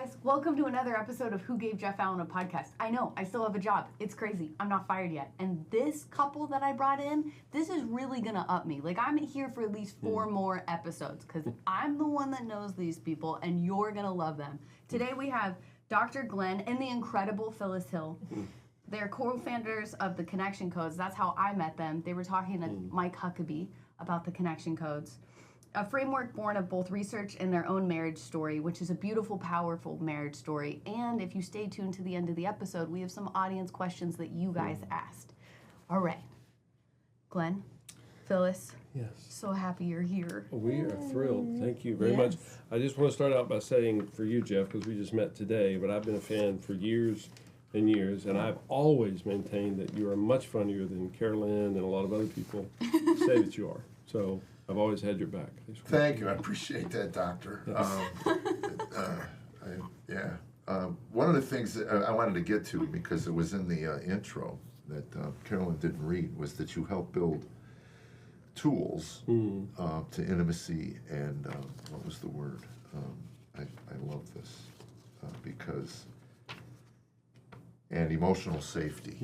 guys, welcome to another episode of Who Gave Jeff Allen a Podcast. I know, I still have a job. It's crazy. I'm not fired yet. And this couple that I brought in, this is really gonna up me. Like, I'm here for at least 4 more episodes because I'm the one that knows these people and you're gonna love them. Today we have Dr. Glenn and the Incredible Phyllis Hill. They're co-founders of the Connection Codes. That's how I met them. They were talking to Mike Huckabee about the Connection Codes. A framework born of both research and their own marriage story, which is a beautiful, powerful marriage story. And if you stay tuned to the end of the episode, we have some audience questions that you guys asked. All right. Glenn, Phyllis. Yes. So happy you're here. We are thrilled. Thank you very much. I just want to start out by saying for you, Jeff, because we just met today, but I've been a fan for years and years, and I've always maintained that you are much funnier than Carollynn and a lot of other people say that you are. So I've always had your back. Thank you. I appreciate that, Doctor. One of the things that I wanted to get to, because it was in the intro that Carollynn didn't read, was that you help build tools to intimacy and what was the word? I love this because and emotional safety.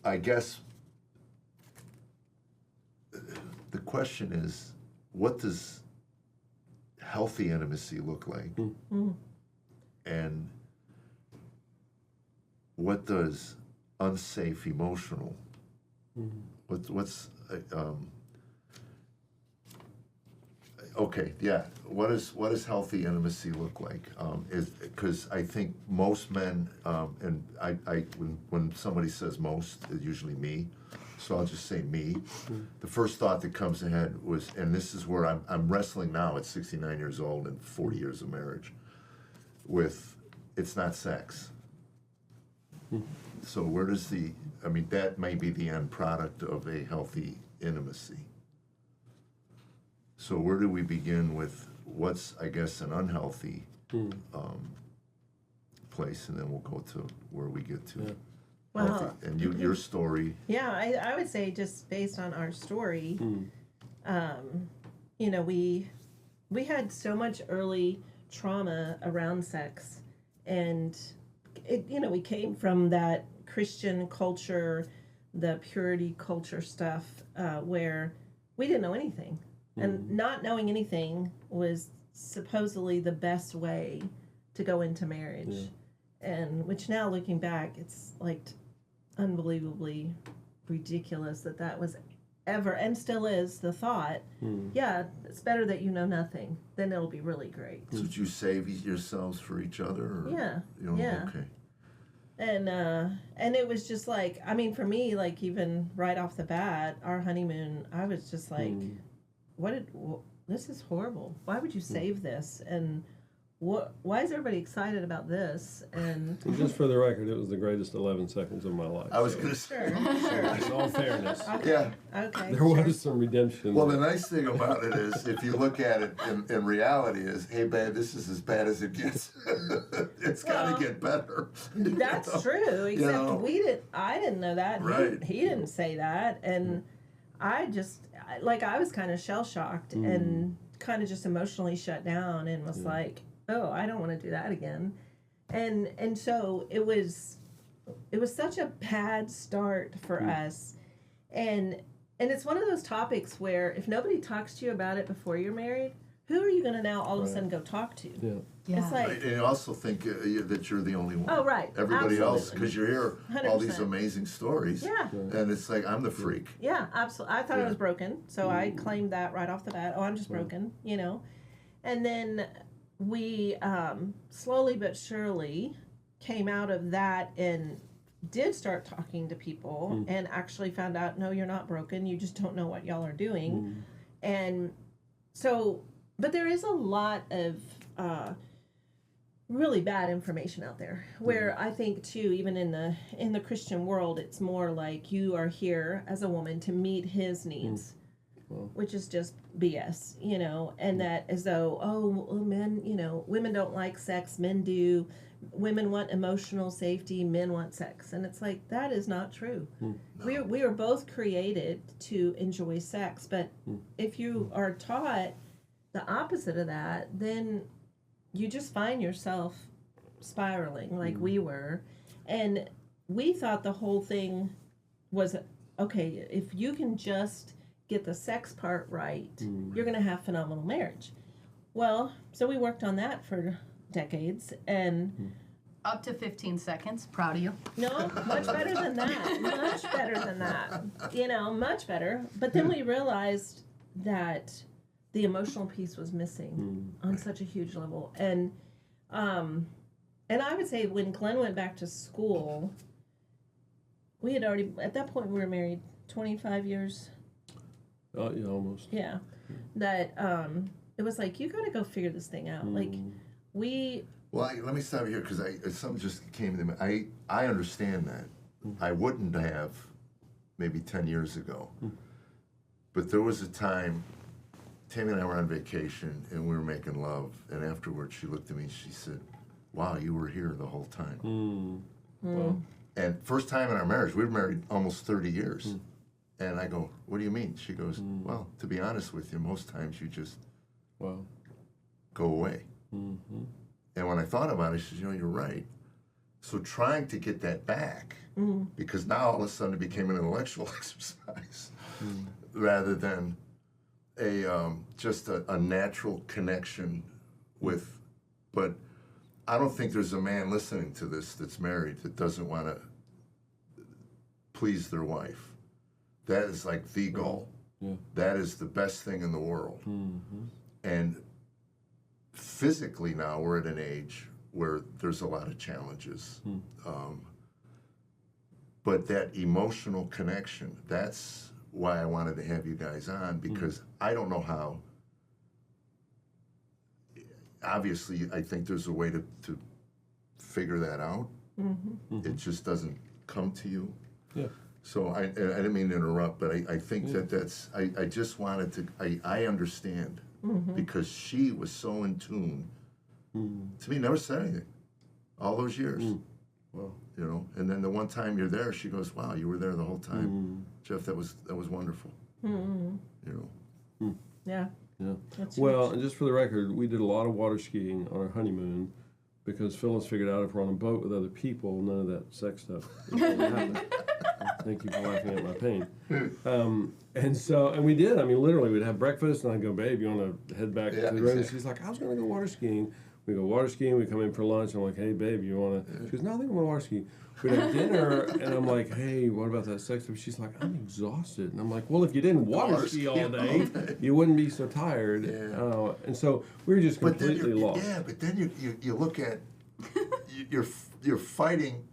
I guess the question is, what does healthy intimacy look like? And what does unsafe emotional? What's what does healthy intimacy look like? Because I think most men, and when somebody says most, it's usually me, so I'll just say me. The first thought that comes ahead was, and this is where I'm wrestling now at 69 years old and 40 years of marriage, with it's not sex. So where does that may be the end product of a healthy intimacy. So where do we begin with what's, I guess, an unhealthy place, and then we'll go to where we get to healthy. And your story. Yeah, I would say just based on our story, we had so much early trauma around sex, and we came from that Christian culture, the purity culture stuff, where we didn't know anything. And not knowing anything was supposedly the best way to go into marriage. And which now looking back, it's like unbelievably ridiculous that was ever, and still is, the thought. Yeah, it's better that you know nothing. Then it'll be really great. So did you save yourselves for each other? Or, yeah. Okay. And it was just like, for me, like even right off the bat, our honeymoon, I was just like, this is horrible. Why would you save this? And why is everybody excited about this? And just for the record, it was the greatest 11 seconds of my life. I was going to say. Sure. In all fairness. Okay. Yeah. Okay. There was some redemption. Well, the nice thing about it is, if you look at it in reality, is, hey, babe, this is as bad as it gets. It's got to get better. That's true. Except I didn't know that. Right. He didn't say that, and I was kind of shell shocked and kind of just emotionally shut down and was like, oh, I don't want to do that again. And so it was such a bad start for us. And it's one of those topics where if nobody talks to you about it before you're married, who are you going to now all of a sudden go talk to? Yeah. It's like, and you also think that you're the only one. Oh, right. Everybody Absolutely. else, because you hear 100%. all these amazing stories. Yeah. And it's like, I'm the freak. Yeah, absolutely. I thought I was broken, so I claimed that right off the bat. Oh, I'm just broken, And then we slowly but surely came out of that and did start talking to people and actually found out, no, you're not broken. You just don't know what y'all are doing. And so, but there is a lot of really bad information out there where I think too, even in the Christian world, it's more like you are here as a woman to meet his needs, which is just BS, and that as though, men, women don't like sex, men do. Women want emotional safety, men want sex. And it's like, that is not true. No. We are both created to enjoy sex, but if you are taught the opposite of that, then you just find yourself spiraling like we were. And we thought the whole thing was, okay, if you can just get the sex part right, you're going to have phenomenal marriage. Well, so we worked on that for decades, and up to 15 seconds. Proud of you. no, much better than that. Much better than that. You know, much better. But then we realized that the emotional piece was missing on such a huge level. And I would say when Glenn went back to school, we had already, at that point we were married 25 years. Yeah, almost. Yeah. That it was like, you got to go figure this thing out. Like, we... Well, let me stop you here because something just came to me. I understand that. I wouldn't have maybe 10 years ago. But there was a time, Tammy and I were on vacation and we were making love. And afterwards she looked at me and she said, wow, you were here the whole time. Well, And first time in our marriage, we were married almost 30 years. And I go, what do you mean? She goes, well, to be honest with you, most times you just wow. go away. And when I thought about it, she said, you know, you're right. So trying to get that back, because now all of a sudden it became an intellectual exercise rather than just a natural connection with, but I don't think there's a man listening to this that's married that doesn't want to please their wife. That is like the goal. Yeah. That is the best thing in the world. And physically now we're at an age where there's a lot of challenges. But that emotional connection, that's why I wanted to have you guys on, because I don't know how. Obviously, I think there's a way to figure that out. It just doesn't come to you. Yeah. So I didn't mean to interrupt, but I think that's, I just wanted to, I understand. Because she was so in tune. To me, never said anything. All those years. Well, you know, and then the one time you're there, she goes, wow, you were there the whole time. Jeff, that was wonderful. You know. Yeah. yeah. That's Well, huge. and just for the record, we did a lot of water skiing on our honeymoon because Phyllis figured out if we're on a boat with other people, none of that sex stuff is going to happen. Thank you for laughing at my pain. And we did. I mean, literally, we'd have breakfast, and I'd go, babe, you want to head back to the room? exactly. And she's like, I was going to go water skiing. We go water skiing. We come in for lunch. I'm like, hey, babe, you want to? She goes, no, I think I'm going to water ski. We have dinner, and I'm like, hey, what about that sex stuff? She's like, I'm exhausted. And I'm like, well, if you didn't water ski all day, you wouldn't be so tired. And so we were just completely lost. Yeah, but then you look at, you're fighting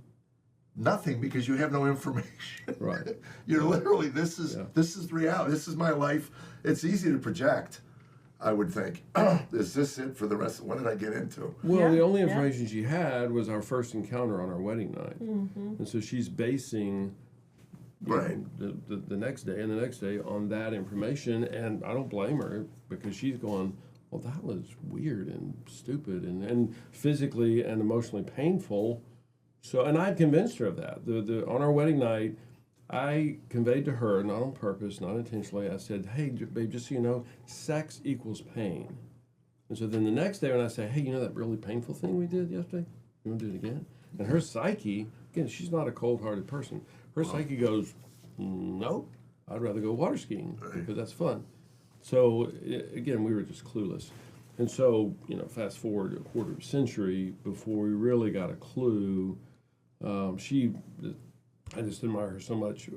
nothing because you have no information. Right. You're literally, this is reality. This is my life. It's easy to project, I would think. Is this it for the rest? What did I get into? Well, the only information she had was our first encounter on our wedding night. And so she's basing you know, the next day and the next day on that information, and I don't blame her because she's going, well, that was weird and stupid and physically and emotionally painful. So, and I'd convinced her of that. On our wedding night, I conveyed to her, not on purpose, not intentionally, I said, hey, babe, just so you know, sex equals pain. And so then the next day when I say, hey, you know that really painful thing we did yesterday? You want to do it again? And her psyche, again, she's not a cold-hearted person. Her psyche goes, no, I'd rather go water skiing because that's fun. So, again, we were just clueless. And so, you know, fast forward a quarter of a century before we really got a clue. I just admire her so much.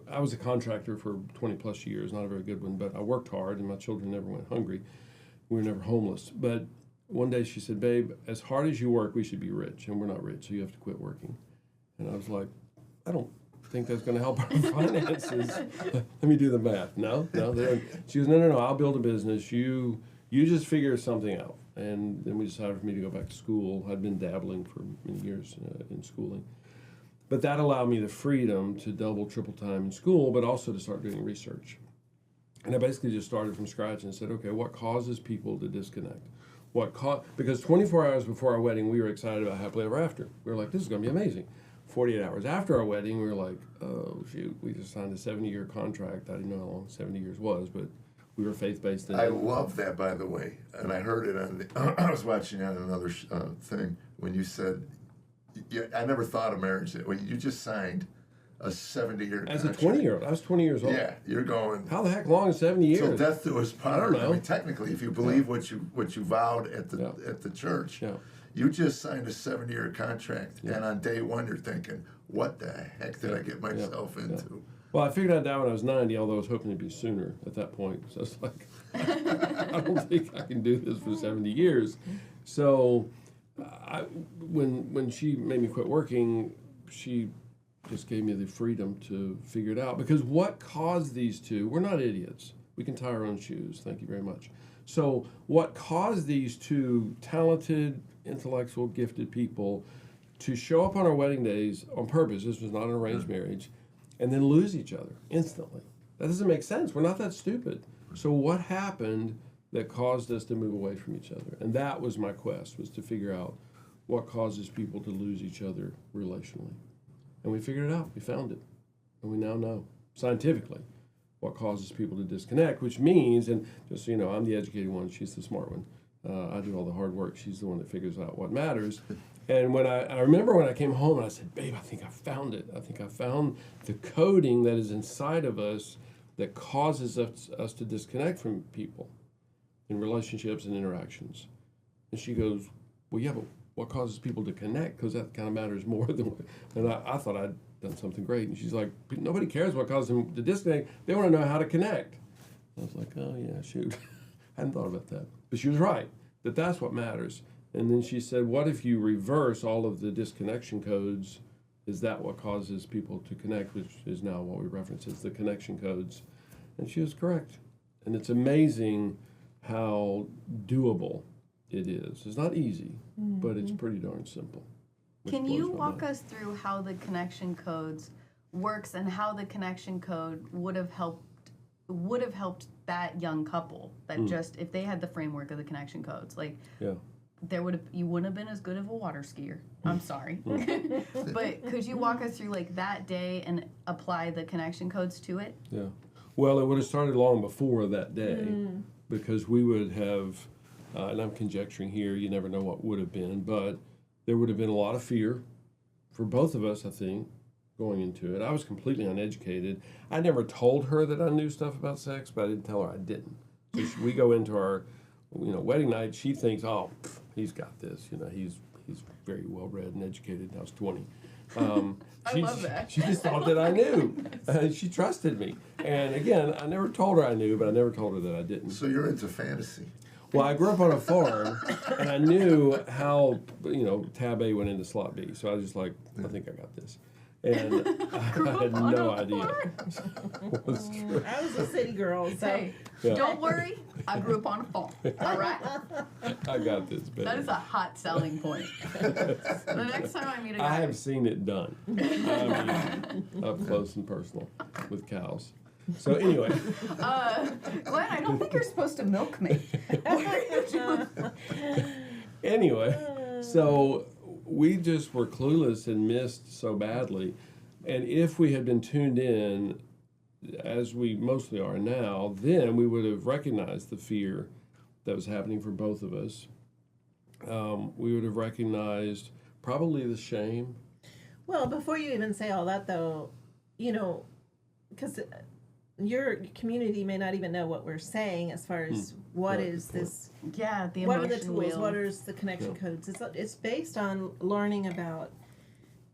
I was a contractor for 20 plus years, not a very good one, but I worked hard and my children never went hungry. We were never homeless. But one day she said, babe, as hard as you work, we should be rich, and we're not rich, so you have to quit working. And I was like, I don't think that's going to help our finances. Let me do the math. No. She goes, no, I'll build a business. You just figure something out. And then we decided for me to go back to school. I'd been dabbling for many years in schooling. But that allowed me the freedom to double, triple time in school, but also to start doing research. And I basically just started from scratch and said, okay, what causes people to disconnect? Because 24 hours before our wedding, we were excited about happily ever after. We were like, this is going to be amazing. 48 hours after our wedding, we were like, oh, shoot, we just signed a 70-year contract. I didn't know how long 70 years was, but we were faith-based then. I love that, by the way, and I heard it on the, I was watching on another thing when you said, I never thought of marriage that way. You just signed a 70-year As contract. a 20-year-old, I was 20 years old. Yeah, you're going. How the heck long is 70 years? Till death do us part. I don't know. I mean, technically, if you believe what you vowed at the church, you just signed a 7-year contract, and on day one you're thinking, "What the heck did I get myself into?" Well, I figured out that when I was 90, although I was hoping to be sooner at that point. So it's like, I don't think I can do this for 70 years. So, when she made me quit working, she just gave me the freedom to figure it out. Because what caused these two, we're not idiots. We can tie our own shoes. Thank you very much. So what caused these two talented, intellectual, gifted people to show up on our wedding days on purpose, this was not an arranged marriage, and then lose each other instantly? That doesn't make sense. We're not that stupid. So what happened that caused us to move away from each other? And that was my quest, was to figure out what causes people to lose each other relationally. And we figured it out. We found it. And we now know, scientifically, what causes people to disconnect, which means, and just so you know, I'm the educated one, she's the smart one. I do all the hard work. She's the one that figures out what matters. And when I remember when I came home and I said, babe, I think I found it. I think I found the coding that is inside of us that causes us to disconnect from people in relationships and interactions. And she goes, well, yeah, but what causes people to connect? Because that kind of matters more than what. And I thought I'd done something great. And she's like, nobody cares what causes them to disconnect. They want to know how to connect. I was like, oh, yeah, shoot. I hadn't thought about that. But she was right, that's what matters. And then she said, what if you reverse all of the disconnection codes? Is that what causes people to connect, which is now what we reference as the connection codes? And she was correct. And it's amazing how doable it is. It's not easy, but it's pretty darn simple. Can you walk us through how the connection codes works and how the connection code would have helped that young couple that just, if they had the framework of the connection codes, like you wouldn't have been as good of a water skier. I'm sorry. But could you walk us through like that day and apply the connection codes to it? Yeah. Well, it would have started long before that day because we would have, and I'm conjecturing here, you never know what would have been, but there would have been a lot of fear for both of us, I think, going into it. I was completely uneducated. I never told her that I knew stuff about sex, but I didn't tell her I didn't. So we go into our, wedding night. She thinks, oh, he's got this. He's very well read and educated. I was 20. I love that. She just thought that I knew. She trusted me. And again, I never told her I knew, but I never told her that I didn't. So you're into fantasy. Well, I grew up on a farm, and I knew how, tab A went into slot B. So I was just like, I think I got this. And I had no idea. Was true. I was a city girl, so. Hey, don't worry, I grew up on a farm, all right? I got this, baby. That is a hot selling point. The next time I meet a guy. I have seen it done. I mean, up close and personal with cows. So anyway. Glenn, I don't think you're supposed to milk me. What are you doing? Anyway, so we just were clueless and missed so badly. And if we had been tuned in, as we mostly are now, then we would have recognized the fear that was happening for both of us. We would have recognized probably the shame. Well, before you even say all that, though, because your community may not even know what we're saying as far as what is this. Yeah, the what emotion are the tools? wheel. What are the connection codes? It's based on learning about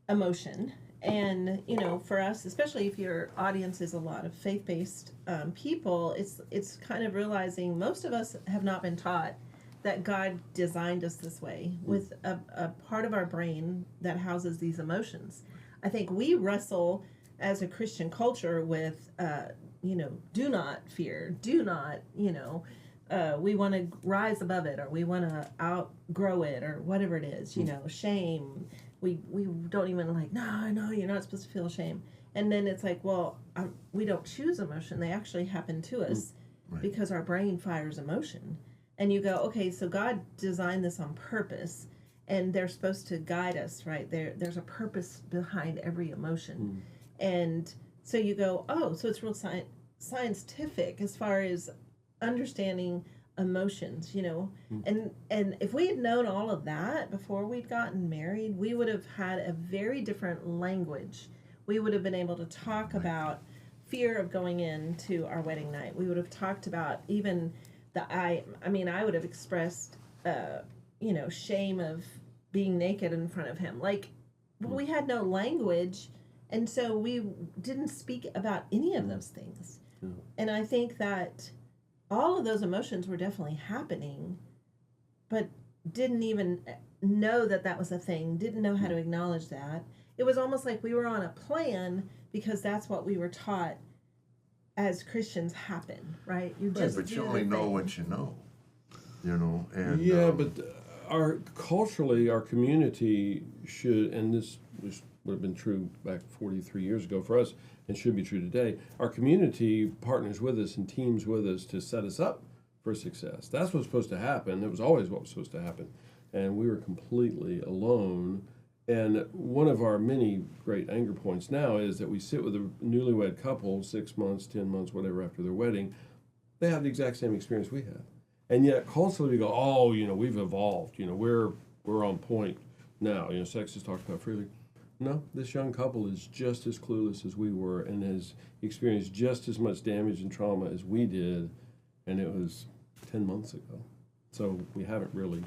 emotion. And, for us, especially if your audience is a lot of faith-based people, it's kind of realizing most of us have not been taught that God designed us this way with a part of our brain that houses these emotions. I think we wrestle as a Christian culture with, do not fear, do not, we want to rise above it, or we want to outgrow it, or whatever it is, shame. We don't even no, you're not supposed to feel shame. And then it's like, well, we don't choose emotion. They actually happen to us because our brain fires emotion. And you go, okay, so God designed this on purpose, and they're supposed to guide us, right? There's a purpose behind every emotion. And so you go, oh, so it's real scientific as far as understanding emotions, and if we had known all of that before we'd gotten married, we would have had a very different language. We would have been able to talk about fear of going into our wedding night. We would have talked about even I would have expressed shame of being naked in front of him. Like, we had no language, and so we didn't speak about any of those things. And I think that all of those emotions were definitely happening, but didn't even know that that was a thing, didn't know how to acknowledge that. It was almost like we were on a plan because that's what we were taught as Christians happen, right? But you only know what you know, and... Yeah, but culturally, our community should, and this would have been true back 43 years ago for us, and should be true today, our community partners with us and teams with us to set us up for success. That's what's supposed to happen. It was always what was supposed to happen. And we were completely alone. And one of our many great anger points now is that we sit with a newlywed couple 6 months, 10 months, whatever, after their wedding. They have the exact same experience we have. And yet culturally we go, oh, we've evolved. We're on point now. Sex is talked about freely. No, this young couple is just as clueless as we were and has experienced just as much damage and trauma as we did, and it was 10 months ago. So we haven't really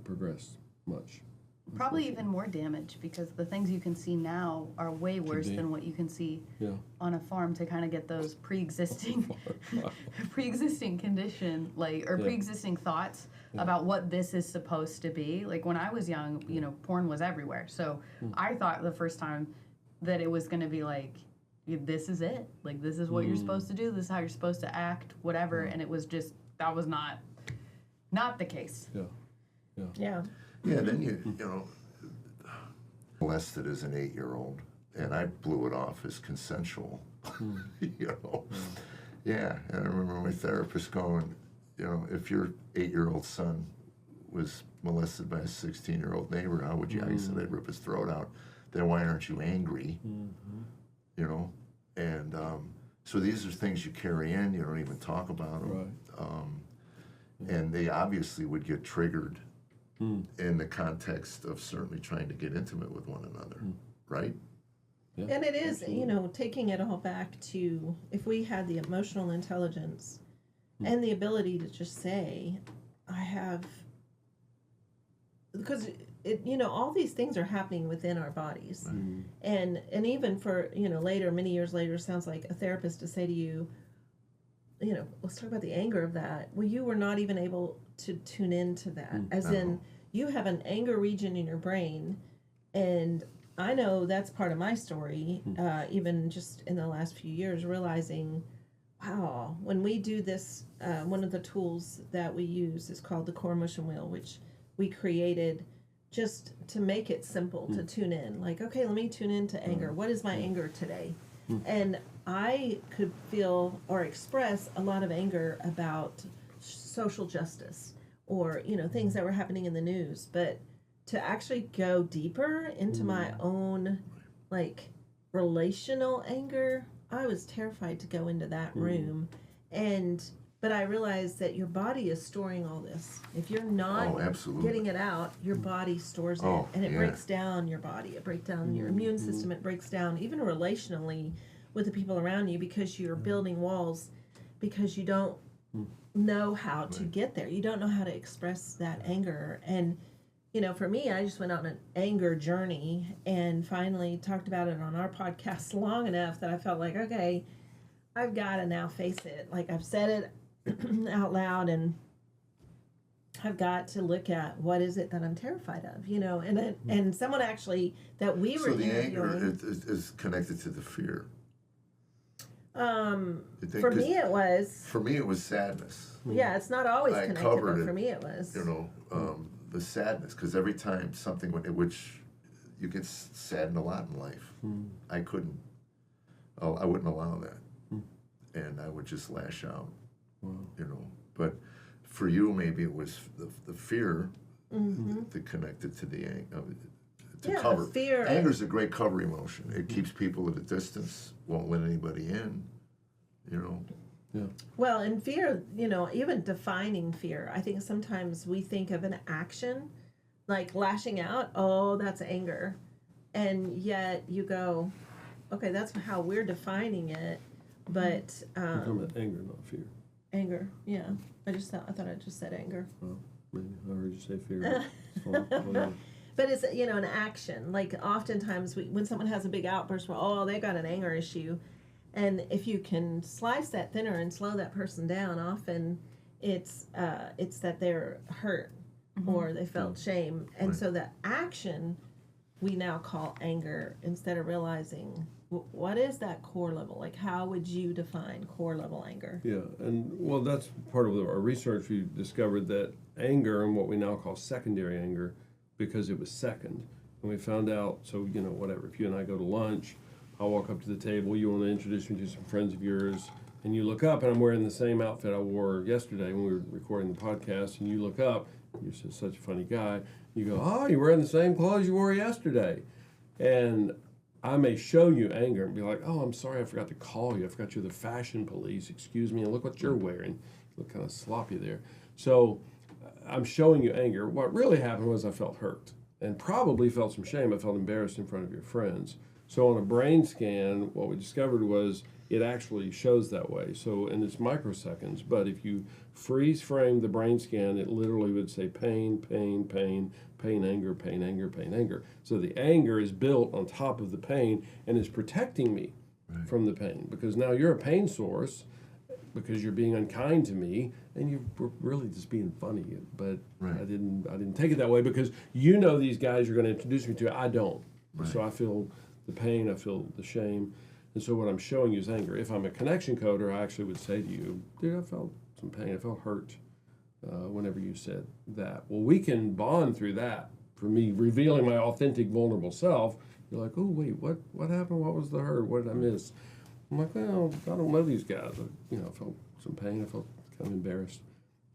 progressed much. Probably even more damage, because the things you can see now are way worse than what you can see on a farm, to kind of get those pre-existing condition, pre-existing thoughts about what this is supposed to be. Like, when I was young, porn was everywhere. So I thought the first time that it was going to be like, this is it. Like, this is what you're supposed to do. This is how you're supposed to act, whatever. And it was just, that was not the case. Yeah. Yeah, then molested as an 8-year-old, and I blew it off as consensual. Yeah, and I remember my therapist going, if your 8-year-old son was molested by a 16-year-old neighbor, how would you? I said, I'd rip his throat out. Then why aren't you angry? And so these are things you carry in. You don't even talk about them. Right. And they obviously would get triggered in the context of certainly trying to get intimate with one another, right? Yeah, and it is, taking it all back to, if we had the emotional intelligence and the ability to just say, I have, because all these things are happening within our bodies. And even for, later, many years later, sounds like a therapist to say to you, let's talk about the anger of that. Well, you were not even able to tune into that, as in, you have an anger region in your brain, and I know that's part of my story, even just in the last few years, realizing, wow, when we do this, one of the tools that we use is called the core emotion wheel, which we created just to make it simple to tune in. Like, okay, let me tune into anger. What is my anger today? And I could feel or express a lot of anger about social justice, or things that were happening in the news, but to actually go deeper into my own relational anger, I was terrified to go into that room. But I realized that your body is storing all this. If you're not getting it out, your body stores it, and it breaks down your body. It breaks down your immune system. It breaks down even relationally with the people around you, because you're building walls, because you don't know how to get there. You don't know how to express that anger. And for me, I just went on an anger journey and finally talked about it on our podcast long enough that I felt like, okay, I've got to now face it. Like, I've said it out loud, and I've got to look at what is it that I'm terrified of, and someone actually that we were interviewing. So the anger is connected to the fear. For me it was. For me it was sadness. Yeah, it's not always connected, but for me it was. The sadness, because every time something which you get saddened a lot in life. I couldn't. I wouldn't allow that, and I would just lash out. But for you, maybe it was the fear that connected to the anger. To cover. Fear. Anger's a great cover emotion. It keeps people at a distance, won't let anybody in, Yeah. Well, and fear, even defining fear, I think sometimes we think of an action like lashing out, oh, that's anger. And yet you go, okay, that's how we're defining it. But You're talking about anger, not fear. anger, yeah. I thought I just said anger. Well, maybe I heard you say fear. Well, But it's an action. Like oftentimes when someone has a big outburst, well, oh, they got an anger issue, and if you can slice that thinner and slow that person down, often it's that they're hurt or they felt shame, and so the action we now call anger instead of realizing what is that core level. Like how would you define core level anger? Yeah, and well, that's part of our research. We discovered that anger and what we now call secondary anger, because it was second. And we found out, so, whatever, if you and I go to lunch, I'll walk up to the table, you want to introduce me to some friends of yours, and you look up, and I'm wearing the same outfit I wore yesterday when we were recording the podcast, and you look up, you're just such a funny guy, you go, oh, you're wearing the same clothes you wore yesterday. And I may show you anger and be like, oh, I'm sorry, I forgot to call you. I forgot you're the fashion police. Excuse me, and look what you're wearing. You look kind of sloppy there. So I'm showing you anger. What really happened was I felt hurt and probably felt some shame. I felt embarrassed in front of your friends. So on a brain scan, what we discovered was it actually shows that way. So, and it's microseconds, but if you freeze frame the brain scan, it literally would say pain, pain, pain, pain, anger, pain, anger, pain, anger. So the anger is built on top of the pain and is protecting me from the pain, because now you're a pain source because you're being unkind to me and you were really just being funny. But I didn't take it that way, because these guys you're going to introduce me to, I don't. So I feel the pain, I feel the shame. And so what I'm showing you is anger. If I'm a connection coder, I actually would say to you, dude, I felt some pain, I felt hurt whenever you said that. Well, we can bond through that. For me, revealing my authentic, vulnerable self, you're like, oh, wait, what happened? What was the hurt? What did I miss? I'm like, well, I don't know these guys. I felt some pain. I felt kind of embarrassed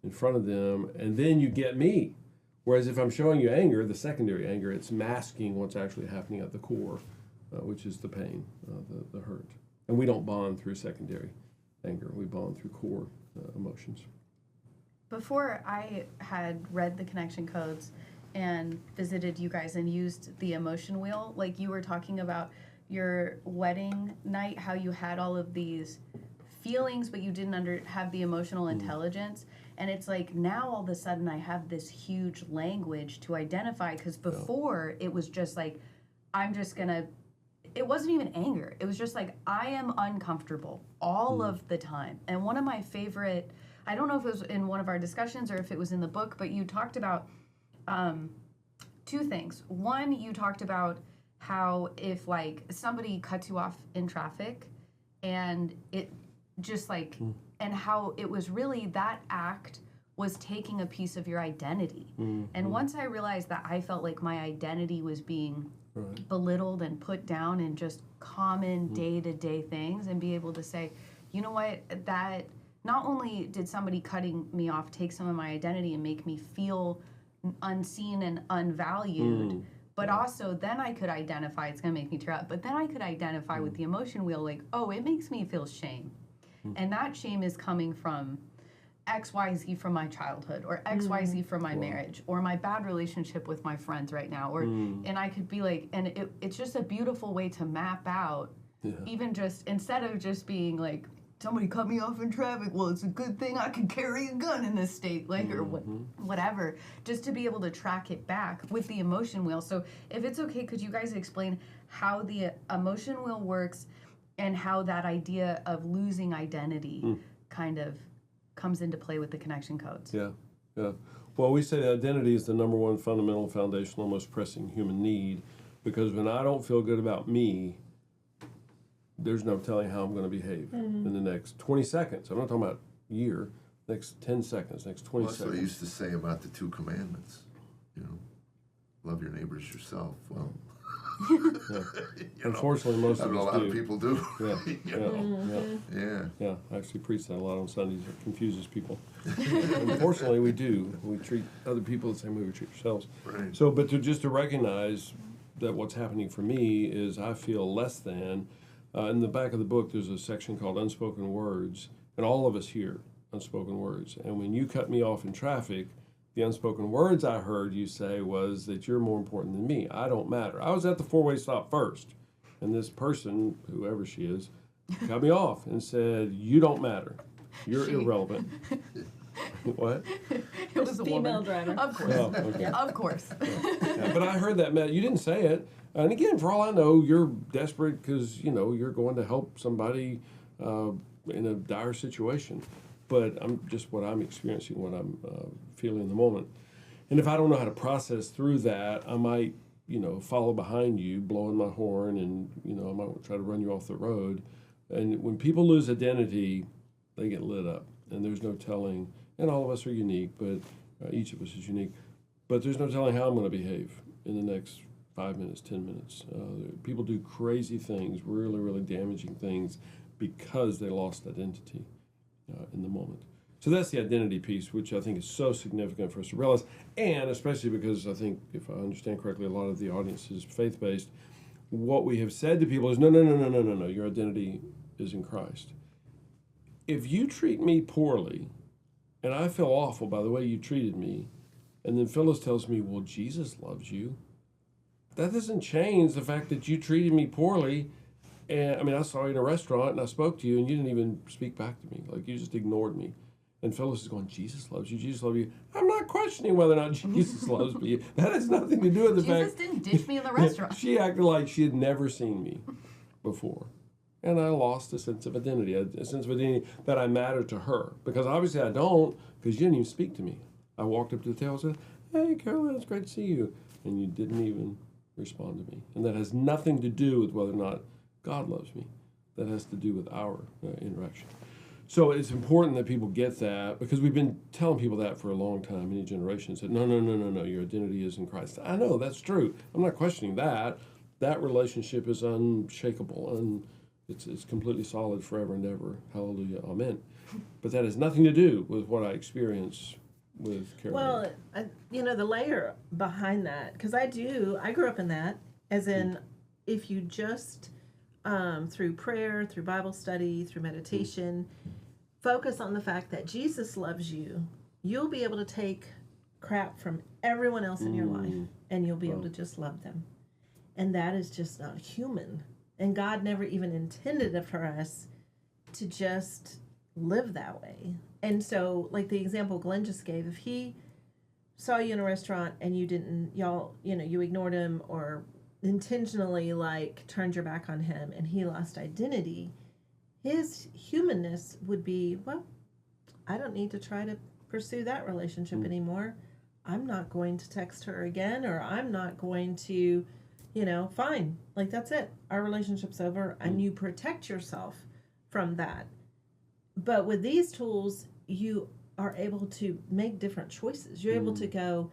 in front of them. And then you get me. Whereas if I'm showing you anger, the secondary anger, it's masking what's actually happening at the core, which is the pain, the hurt. And we don't bond through secondary anger. We bond through core emotions. Before I had read the connection codes and visited you guys and used the emotion wheel, like you were talking about your wedding night, how you had all of these feelings, but you didn't have the emotional intelligence. And it's like now all of a sudden I have this huge language to identify, because before it was just like, it wasn't even anger. It was just like, I am uncomfortable all of the time. And one of my favorite, I don't know if it was in one of our discussions or if it was in the book, but you talked about two things. One, you talked about how if like somebody cuts you off in traffic and it just like, and how it was really that act was taking a piece of your identity. And once I realized that I felt like my identity was being belittled and put down in just common day-to-day things, and be able to say, you know what, that not only did somebody cutting me off take some of my identity and make me feel unseen and unvalued, but also then I could identify, it's going to make me tear up, but then I could identify with the emotion wheel, like, oh, it makes me feel shame. And that shame is coming from XYZ from my childhood, or XYZ from my marriage, or my bad relationship with my friends right now, or and I could be like, and it's just a beautiful way to map out, even just instead of just being like, somebody cut me off in traffic, well, it's a good thing I can carry a gun in this state, like, or whatever, just to be able to track it back with the emotion wheel. So if it's okay, could you guys explain how the emotion wheel works and how that idea of losing identity kind of comes into play with the connection codes? Yeah. Well, we say identity is the number one fundamental, foundational, most pressing human need, because when I don't feel good about me, there's no telling how I'm going to behave in the next 20 seconds. I'm not talking about a year, next 10 seconds, next 20 seconds. That's what I used to say about the 2 commandments. Love your neighbors yourself. Well, unfortunately, most of us do. A lot of people do. Yeah. I actually preach that a lot on Sundays. It confuses people. Unfortunately, we do. We treat other people the same way we treat ourselves. Right. So, but to recognize that what's happening for me is I feel less than. In the back of the book, there's a section called Unspoken Words, And all of us hear unspoken words. And when you cut me off in traffic, the unspoken words I heard you say was that you're more important than me. I don't matter. I was at the four-way stop first, and this person, whoever she is, cut me off and said, you don't matter. You're irrelevant. What? It was a female woman. driver. Of course. Oh, okay. Of course. Yeah, but I heard that, Matt. You didn't say it. And again, for all I know, you're desperate because, you're going to help somebody in a dire situation. But I'm just what I'm experiencing, what I'm feeling in the moment. And if I don't know how to process through that, I might, follow behind you, blowing my horn, and, I might try to run you off the road. And when people lose identity, they get lit up. And there's no telling, and all of us are unique, but each of us is unique. But there's no telling how I'm going to behave in the next 5 minutes, 10 minutes. People do crazy things, really, really damaging things because they lost identity in the moment. So that's the identity piece, which I think is so significant for us to realize, and especially because I think, if I understand correctly, a lot of the audience is faith-based. What we have said to people is, no, your identity is in Christ. If you treat me poorly, and I feel awful by the way you treated me, and then Phyllis tells me, well, Jesus loves you, that doesn't change the fact that you treated me poorly. And I saw you in a restaurant and I spoke to you and you didn't even speak back to me. Like, you just ignored me. And Phyllis is going, Jesus loves you, Jesus loves you. I'm not questioning whether or not Jesus loves me. That has nothing to do with the fact. Jesus didn't ditch me in the restaurant. She acted like she had never seen me before. And I lost a sense of identity, a sense of identity that I mattered to her. Because obviously I don't, because you didn't even speak to me. I walked up to the table and said, hey, Carollynn, it's great to see you. And you didn't even respond to me. And that has nothing to do with whether or not God loves me. That has to do with our interaction. So it's important that people get that, because we've been telling people that for a long time, many generations, that no, your identity is in Christ. I know, that's true. I'm not questioning that. That relationship is unshakable, and it's completely solid forever and ever. Hallelujah, amen. But that has nothing to do with what I experience with Carollynn. Well, the layer behind that, because I grew up in that, as in, if you just, through prayer, through Bible study, through meditation, focus on the fact that Jesus loves you, you'll be able to take crap from everyone else in your life, and you'll be able to just love them. And that is just not human. And God never even intended it for us to just live that way. And so, like the example Glenn just gave, if he saw you in a restaurant and you didn't, you ignored him or intentionally turned your back on him and he lost identity, his humanness would be, well, I don't need to try to pursue that relationship anymore. I'm not going to text her again, or I'm not going to, fine. That's it. Our relationship's over, and you protect yourself from that. But with these tools, you are able to make different choices. You're able to go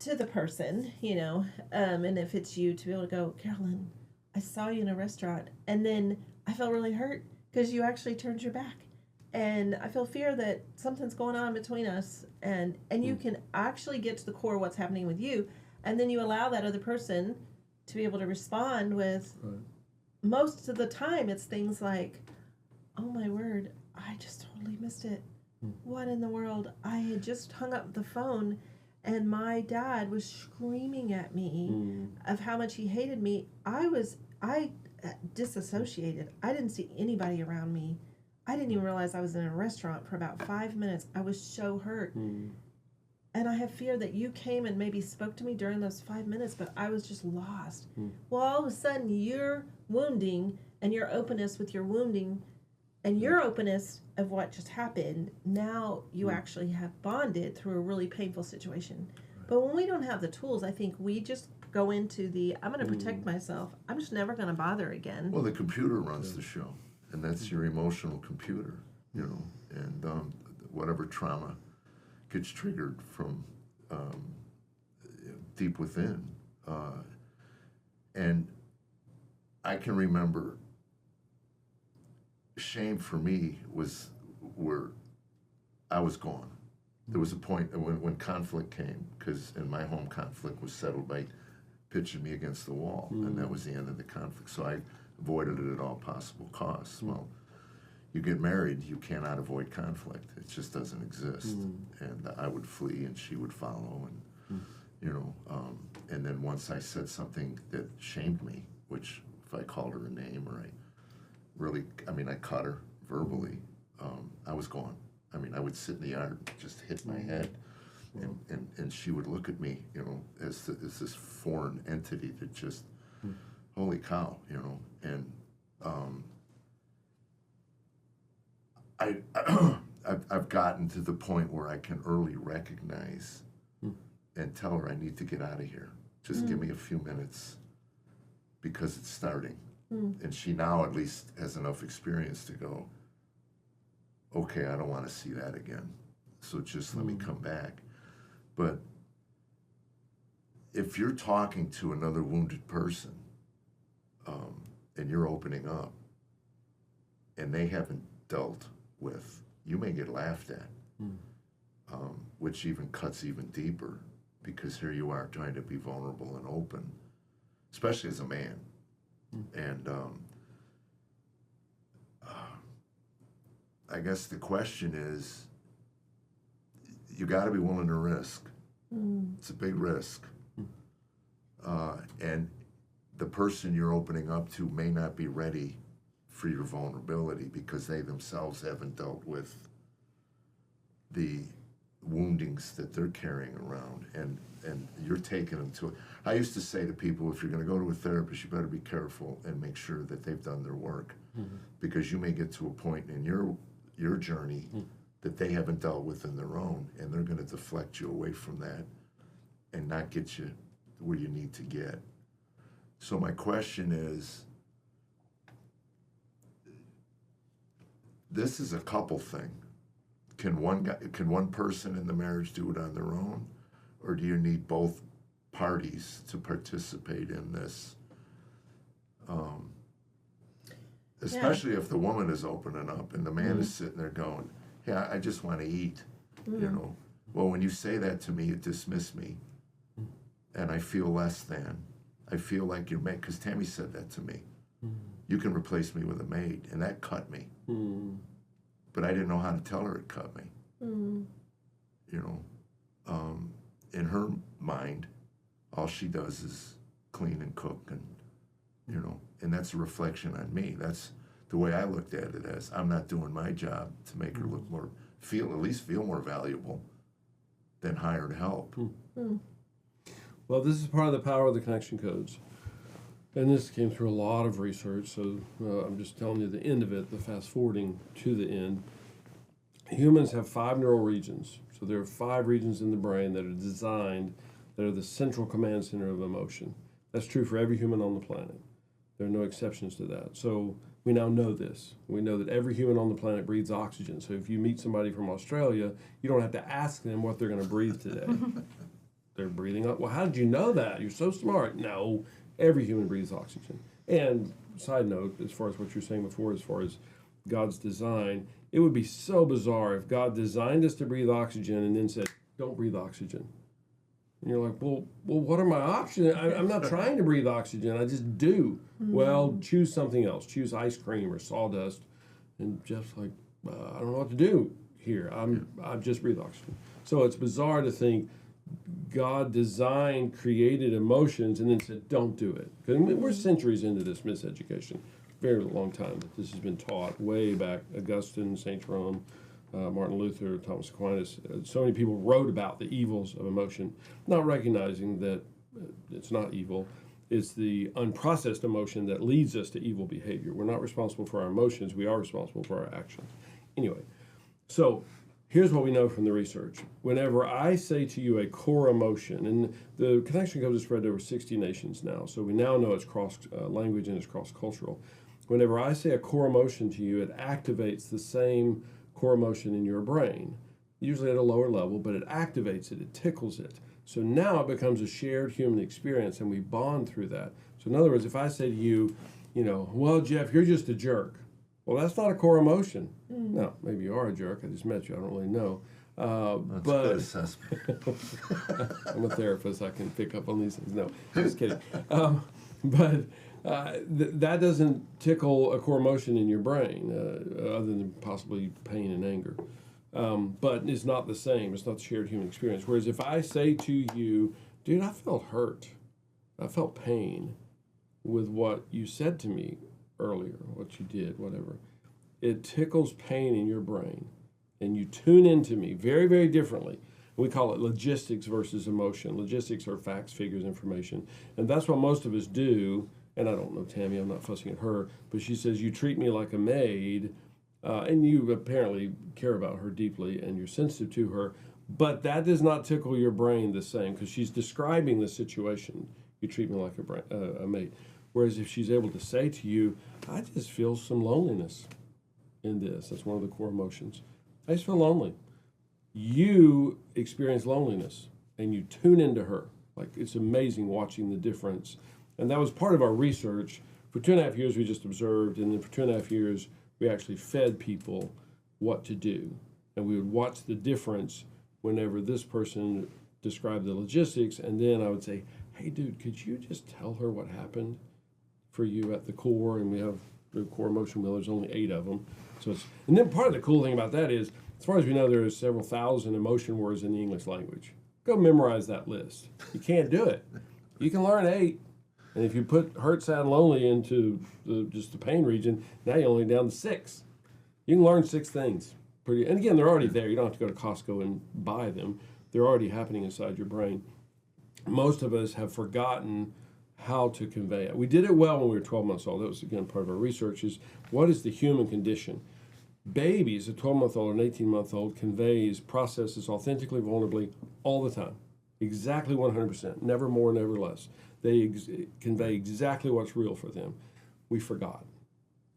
to the person, and if it's you, to be able to go, Carollynn, I saw you in a restaurant, and then I felt really hurt because you actually turned your back. And I feel fear that something's going on between us, and you can actually get to the core of what's happening with you, and then you allow that other person to be able to respond with, most of the time, it's things like, oh my word, I just totally missed it. What in the world? I had just hung up the phone, and my dad was screaming at me of how much he hated me. I disassociated. I didn't see anybody around me. I didn't even realize I was in a restaurant for about 5 minutes. I was so hurt. And I have fear that you came and maybe spoke to me during those 5 minutes, but I was just lost. Well, all of a sudden, your wounding and your openness with your wounding and your openness of what just happened, now you actually have bonded through a really painful situation. But when we don't have the tools, I think we just go into I'm going to protect myself. I'm just never going to bother again. Well, the computer runs the show, and that's your emotional computer, and whatever trauma gets triggered from deep within. And I can remember shame for me was where I was gone. There was a point when conflict came, because in my home, conflict was settled by pitching me against the wall, and that was the end of the conflict. So I avoided it at all possible costs. Well, you get married, you cannot avoid conflict. It just doesn't exist. And I would flee and she would follow, and and then once I said something that shamed me, which if I called her a name or I cut her verbally, I was gone. I mean, I would sit in the yard, just hit my head, and she would look at me, as this foreign entity that just, holy cow, and I've gotten to the point where I can early recognize and tell her I need to get out of here. Just give me a few minutes because it's starting. And she now at least has enough experience to go, okay, I don't want to see that again. So just let me come back. But if you're talking to another wounded person and you're opening up and they haven't dealt with, you may get laughed at, which even cuts even deeper, because here you are trying to be vulnerable and open, especially as a man. And I guess the question is, you got to be willing to risk. It's a big risk. And the person you're opening up to may not be ready for your vulnerability because they themselves haven't dealt with the woundings that they're carrying around, and you're taking them to it. I used to say to people, if you're going to go to a therapist, you better be careful and make sure that they've done their work, because you may get to a point in your journey that they haven't dealt with in their own, and they're going to deflect you away from that and not get you where you need to get. So my question is, this is a couple thing. Can one person in the marriage do it on their own, or do you need both parties to participate in this? Especially if the woman is opening up and the man is sitting there going, "Yeah, I just want to eat." Well, when you say that to me, you dismiss me, and I feel less than. I feel like you're maid, because Tammy said that to me. You can replace me with a maid, and that cut me. But I didn't know how to tell her it cut me. In her mind, all she does is clean and cook, and that's a reflection on me. That's the way I looked at it, as I'm not doing my job to make her look more, at least feel more valuable than hired help. Well, this is part of the power of the connection codes. And this came through a lot of research, so I'm just telling you the end of it, the fast forwarding to the end. Humans have 5 neural regions. So there are 5 regions in the brain that are designed, that are the central command center of emotion. That's true for every human on the planet. There are no exceptions to that. So we now know this. We know that every human on the planet breathes oxygen. So if you meet somebody from Australia, you don't have to ask them what they're going to breathe today. They're breathing up. Well, how did you know that? You're so smart. No. Every human breathes oxygen. And side note, as far as what you're saying before, as far as God's design, it would be so bizarre if God designed us to breathe oxygen and then said, don't breathe oxygen. And you're like, well, what are my options? I'm not trying to breathe oxygen. I just do. Well, choose something else. Choose ice cream or sawdust. And Jeff's like, I don't know what to do here. I'm just breathe oxygen. So it's bizarre to think God designed, created emotions, and then said, don't do it. Because we're centuries into this miseducation. Very long time that this has been taught, way back. Augustine, St. Jerome, Martin Luther, Thomas Aquinas. So many people wrote about the evils of emotion, not recognizing that it's not evil. It's the unprocessed emotion that leads us to evil behavior. We're not responsible for our emotions. We are responsible for our actions. Anyway, so here's what we know from the research. Whenever I say to you a core emotion, and the connection codes is spread over 60 nations now, so we now know it's cross-language and it's cross-cultural. Whenever I say a core emotion to you, it activates the same core emotion in your brain, usually at a lower level, but it activates it, it tickles it. So now it becomes a shared human experience, and we bond through that. So in other words, if I say to you, well, Jeff, you're just a jerk. Well, that's not a core emotion. No, maybe you are a jerk. I just met you. I don't really know. That's but a good assessment. I'm a therapist. I can pick up on these things. No, just kidding. But that doesn't tickle a core emotion in your brain, other than possibly pain and anger. But it's not the same. It's not the shared human experience. Whereas if I say to you, dude, I felt hurt. I felt pain with what you said to me earlier, what you did, whatever. It tickles pain in your brain. And you tune into me very, very differently. We call it logistics versus emotion. Logistics are facts, figures, information. And that's what most of us do. And I don't know Tammy, I'm not fussing at her, but she says, you treat me like a maid, and you apparently care about her deeply and you're sensitive to her, but that does not tickle your brain the same because she's describing the situation. You treat me like a maid. Whereas if she's able to say to you, I just feel some loneliness in this. That's one of the core emotions. I just feel lonely. You experience loneliness and you tune into her. Like, it's amazing watching the difference. And that was part of our research. For 2.5 years, we just observed, and then for 2.5 years, we actually fed people what to do. And we would watch the difference whenever this person described the logistics, and then I would say, hey, dude, could you just tell her what happened for you at the core? And we have the core emotion wheel. There's only 8 of them. And then part of the cool thing about that is, as far as we know, there are several thousand emotion words in the English language. Go memorize that list. You can't do it. You can learn 8. And if you put hurt, sad, and lonely into just the pain region, now you're only down to 6. You can learn 6 things. And again, they're already there. You don't have to go to Costco and buy them. They're already happening inside your brain. Most of us have forgotten how to convey it. We did it well when we were 12 months old. That was, again, part of our research is what is the human condition? Babies, a 12-month-old and 18-month-old, processes authentically, vulnerably all the time. Exactly 100%. Never more, never less. They convey exactly what's real for them. We forgot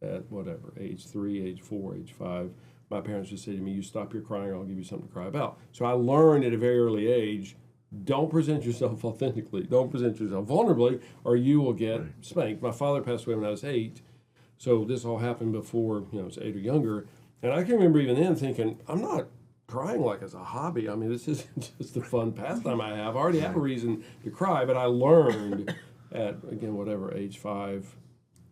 at whatever, age 3, age 4, age 5. My parents just say to me, you stop your crying or I'll give you something to cry about. So I learned at a very early age, don't present yourself authentically. Don't present yourself vulnerably or you will get spanked. My father passed away when I was 8. So this all happened before, I was 8 or younger. And I can remember even then thinking, I'm not crying like it's a hobby. I mean, this isn't just a fun pastime I have. I already have a reason to cry, but I learned at, again, whatever, age 5,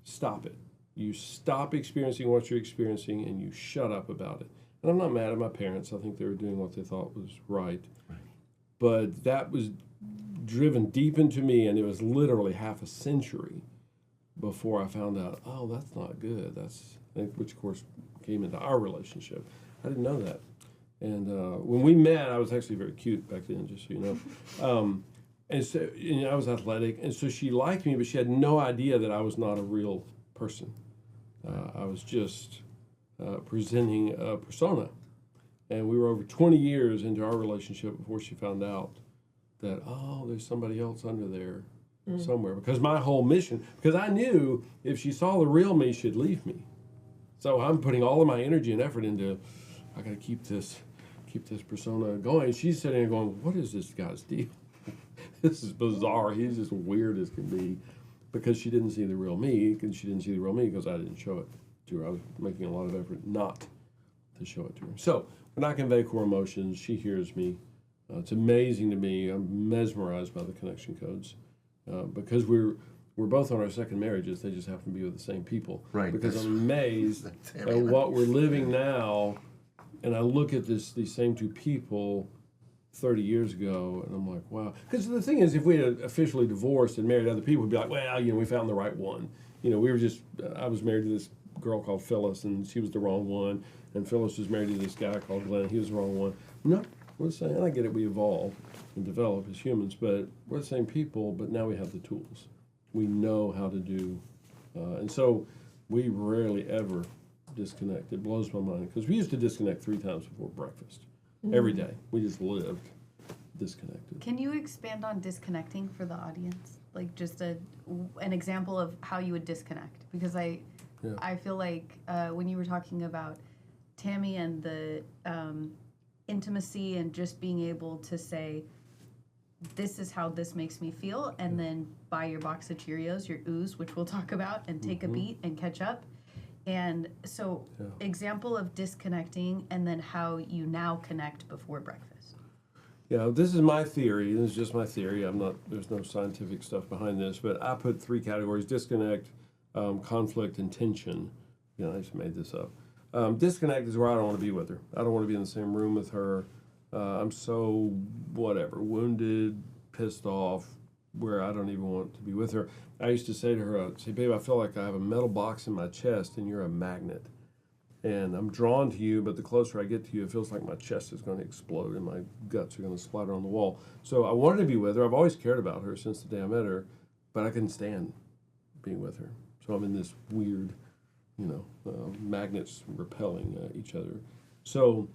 stop it. You stop experiencing what you're experiencing and you shut up about it. And I'm not mad at my parents. I think they were doing what they thought was right. But that was driven deep into me, and it was literally half a century before I found out, oh, that's not good. Which, of course, came into our relationship. I didn't know that. And when we met, I was actually very cute back then, just so you know. And so I was athletic, and so she liked me, but she had no idea that I was not a real person. I was just presenting a persona. And we were over 20 years into our relationship before she found out that, oh, there's somebody else under there somewhere. Because my whole mission, because I knew if she saw the real me, she'd leave me. So I'm putting all of my energy and effort into, I got to keep this persona going. She's sitting there going, what is this guy's deal? This is bizarre. He's just weird as can be. Because she didn't see the real me, because she didn't see the real me because I didn't show it to her. I was making a lot of effort not to show it to her. So when I convey core emotions, she hears me. It's amazing to me. I'm mesmerized by the connection codes because we're both on our second marriages. They just happen to be with the same people. Right. Because I'm amazed at what we're living now, and I look at these same 2 people 30 years ago, and I'm like, wow. Because the thing is, if we had officially divorced and married other people, we'd be like, well, we found the right one. I was married to this girl called Phyllis, and she was the wrong one, and Phyllis was married to this guy called Glenn, he was the wrong one. No, we're the same. And I get it, we evolve and develop as humans, but we're the same people, but now we have the tools. We know how to do, and so we rarely ever disconnect. It blows my mind, because we used to disconnect 3 times before breakfast. Every day. We just lived disconnected. Can you expand on disconnecting for the audience? Like just an example of how you would disconnect? Because I feel like when you were talking about Tammy and the intimacy and just being able to say, this is how this makes me feel, and then buy your box of Cheerios, your ooze, which we'll talk about, and take a beat and catch up. And so, example of disconnecting, and then how you now connect before breakfast. Yeah, this is my theory. This is just my theory. There's no scientific stuff behind this, but I put 3 categories: disconnect, conflict, and tension. I just made this up. Disconnect is where I don't want to be with her. I don't want to be in the same room with her. I'm so, wounded, pissed off, where I don't even want to be with her. I used to say to her, babe, I feel like I have a metal box in my chest and you're a magnet. And I'm drawn to you, but the closer I get to you, it feels like my chest is going to explode and my guts are going to splatter on the wall. So I wanted to be with her. I've always cared about her since the day I met her, but I couldn't stand being with her. So I'm in this weird, magnets repelling each other. So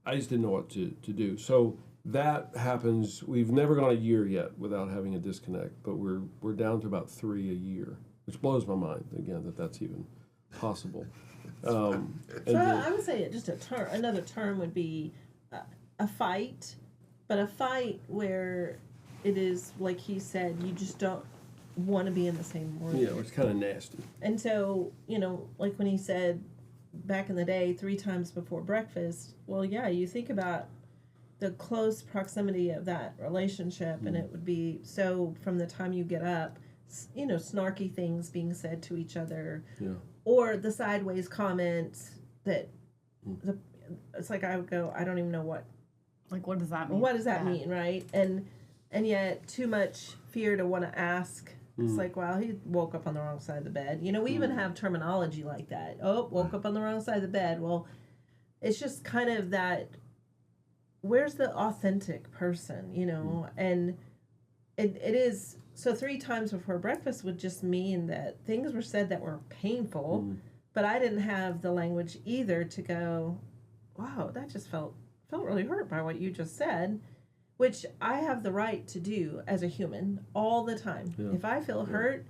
I just didn't know what to do. So that happens. We've never gone a year yet without having a disconnect, but we're down to about 3 a year, which blows my mind, again, that's even possible. So I would say just another term would be a fight, but a fight where it is, like he said, you just don't want to be in the same room. Yeah, it's kind of nasty. And so, like when he said back in the day 3 times before breakfast, well, yeah, you think about the close proximity of that relationship, and it would be so from the time you get up, snarky things being said to each other. Yeah. Or the sideways comments that it's like I would go, I don't even know what. Like, what does that mean? What does that mean, right? And yet too much fear to want to ask. It's like, well, he woke up on the wrong side of the bed. We even have terminology like that. Oh, woke up on the wrong side of the bed. Well, it's just kind of that, where's the authentic person, And it is... So 3 times before breakfast would just mean that things were said that were painful, but I didn't have the language either to go, wow, that just felt really hurt by what you just said, which I have the right to do as a human all the time. Yeah. If I feel hurt,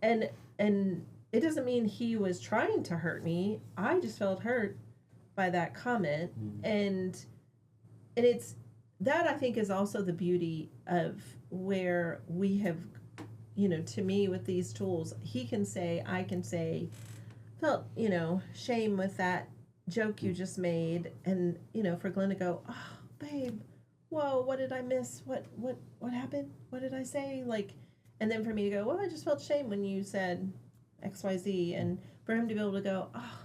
and it doesn't mean he was trying to hurt me, I just felt hurt by that comment, and it's that I think is also the beauty of where we have, to me with these tools, he can say, I can say, felt, shame with that joke you just made. And, for Glenn to go, oh, babe, whoa, what did I miss? What happened? What did I say? And then for me to go, well, I just felt shame when you said XYZ. And for him to be able to go, oh,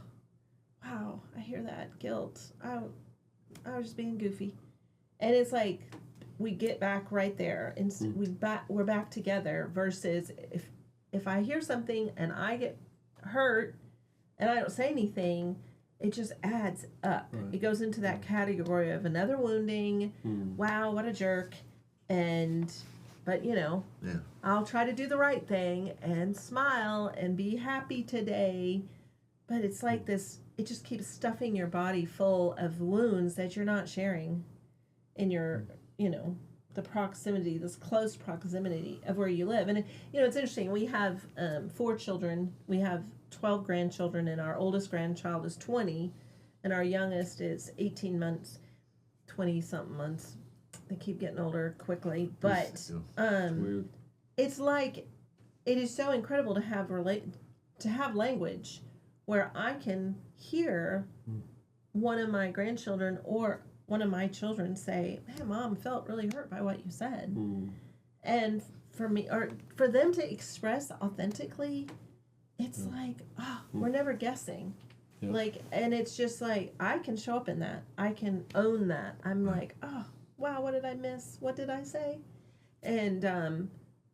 wow, I hear that guilt. I was just being goofy. And it's like, we get back right there, and we're back together. Versus if I hear something and I get hurt and I don't say anything, it just adds up. Right. It goes into that category of another wounding. Wow, what a jerk! But I'll try to do the right thing and smile and be happy today. But it's like this. It just keeps stuffing your body full of wounds that you're not sharing in your, the proximity, this close proximity of where you live. And, it's interesting. We have 4 children. We have 12 grandchildren, and our oldest grandchild is 20, and our youngest is 18 months, 20-something months. They keep getting older quickly. But it's like, it is so incredible to have language where I can hear one of my grandchildren or one of my children say, man, Mom felt really hurt by what you said. And for me, or for them to express authentically, it's like, we're never guessing. And it's just like, I can show up in that. I can own that. I'm like, oh, wow, what did I miss? What did I say? And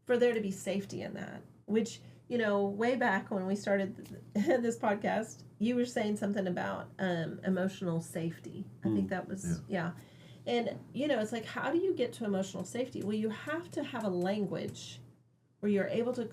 for there to be safety in that, which, way back when we started this podcast, you were saying something about emotional safety. I think that was, yeah. And, it's like, how do you get to emotional safety? Well, you have to have a language where you're able to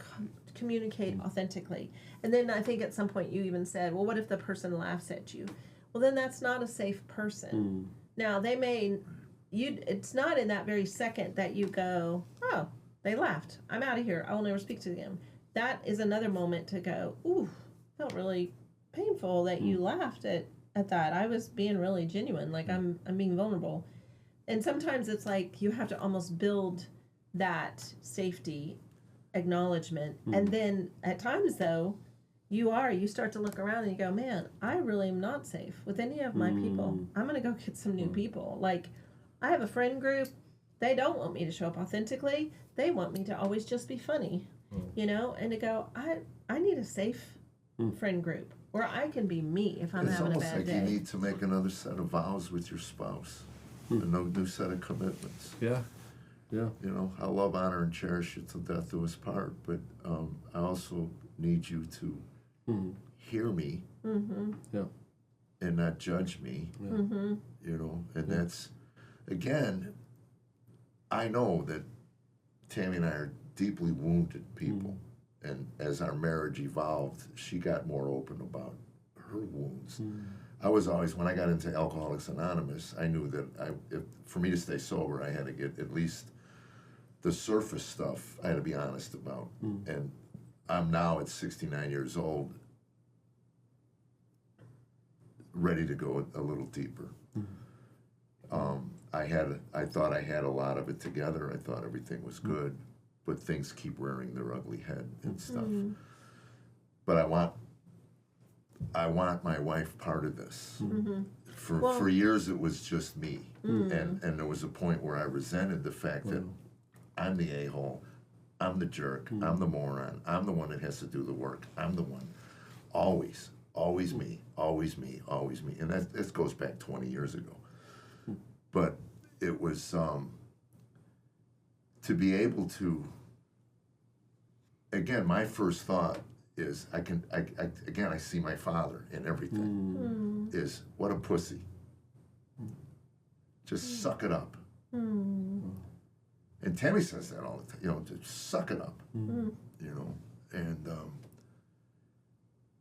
communicate authentically. And then I think at some point you even said, well, what if the person laughs at you? Well, then that's not a safe person. Now, it's not in that very second that you go, oh, they laughed. I'm out of here. I will never speak to them. That is another moment to go, ooh, felt really painful that you laughed at that. I was being really genuine, like I'm being vulnerable. And sometimes it's like you have to almost build that safety acknowledgement. And then at times though, you start to look around and you go, man, I really am not safe with any of my people. I'm going to go get some new people. Like, I have a friend group They don't want me to show up authentically. They want me to always just be funny, you know, and to go, I need a safe friend group where I can be me if I'm having a bad It's almost like you need to make another set of vows with your spouse, a new set of commitments. Yeah. You know, I love, honor, and cherish you till death do us part, but I also need you to hear me and not judge me, you know, and that's, again, I know that Tammy and I are deeply wounded people, and as our marriage evolved, she got more open about her wounds. I was always, when I got into Alcoholics Anonymous, I knew that for me to stay sober, I had to get at least the surface stuff I had to be honest about. And I'm now at 69 years old, ready to go a little deeper. I thought I had a lot of it together. I thought everything was good, but things keep rearing their ugly head and stuff. But I want my wife part of this. For years it was just me, and there was a point where I resented the fact that I'm the a-hole, I'm the jerk, I'm the moron, I'm the one that has to do the work, I'm the one. Always me, always me, always me. And this goes back 20 years ago. But it was to be able to, again, my first thought is I see my father in everything, is what a pussy. Just suck it up. And Tammy says that all the time, you know, just suck it up, you know, and,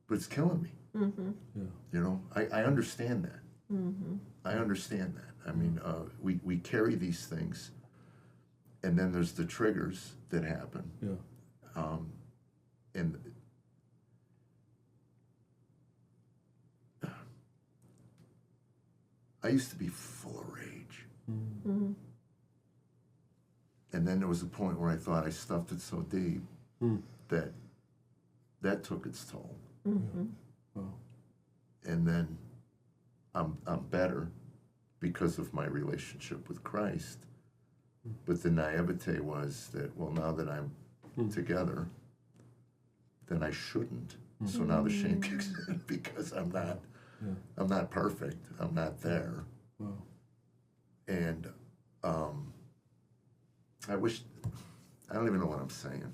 but it's killing me. You know, I understand that. I understand that. I mean, we carry these things, and then there's the triggers that happen. And I used to be full of rage. And then there was a point where I thought I stuffed it so deep that took its toll. And then I'm better because of my relationship with Christ. But the naivete was that, well, now that I'm together, then I shouldn't. So now the shame kicks in because I'm not perfect. I'm not there. And I don't even know what I'm saying.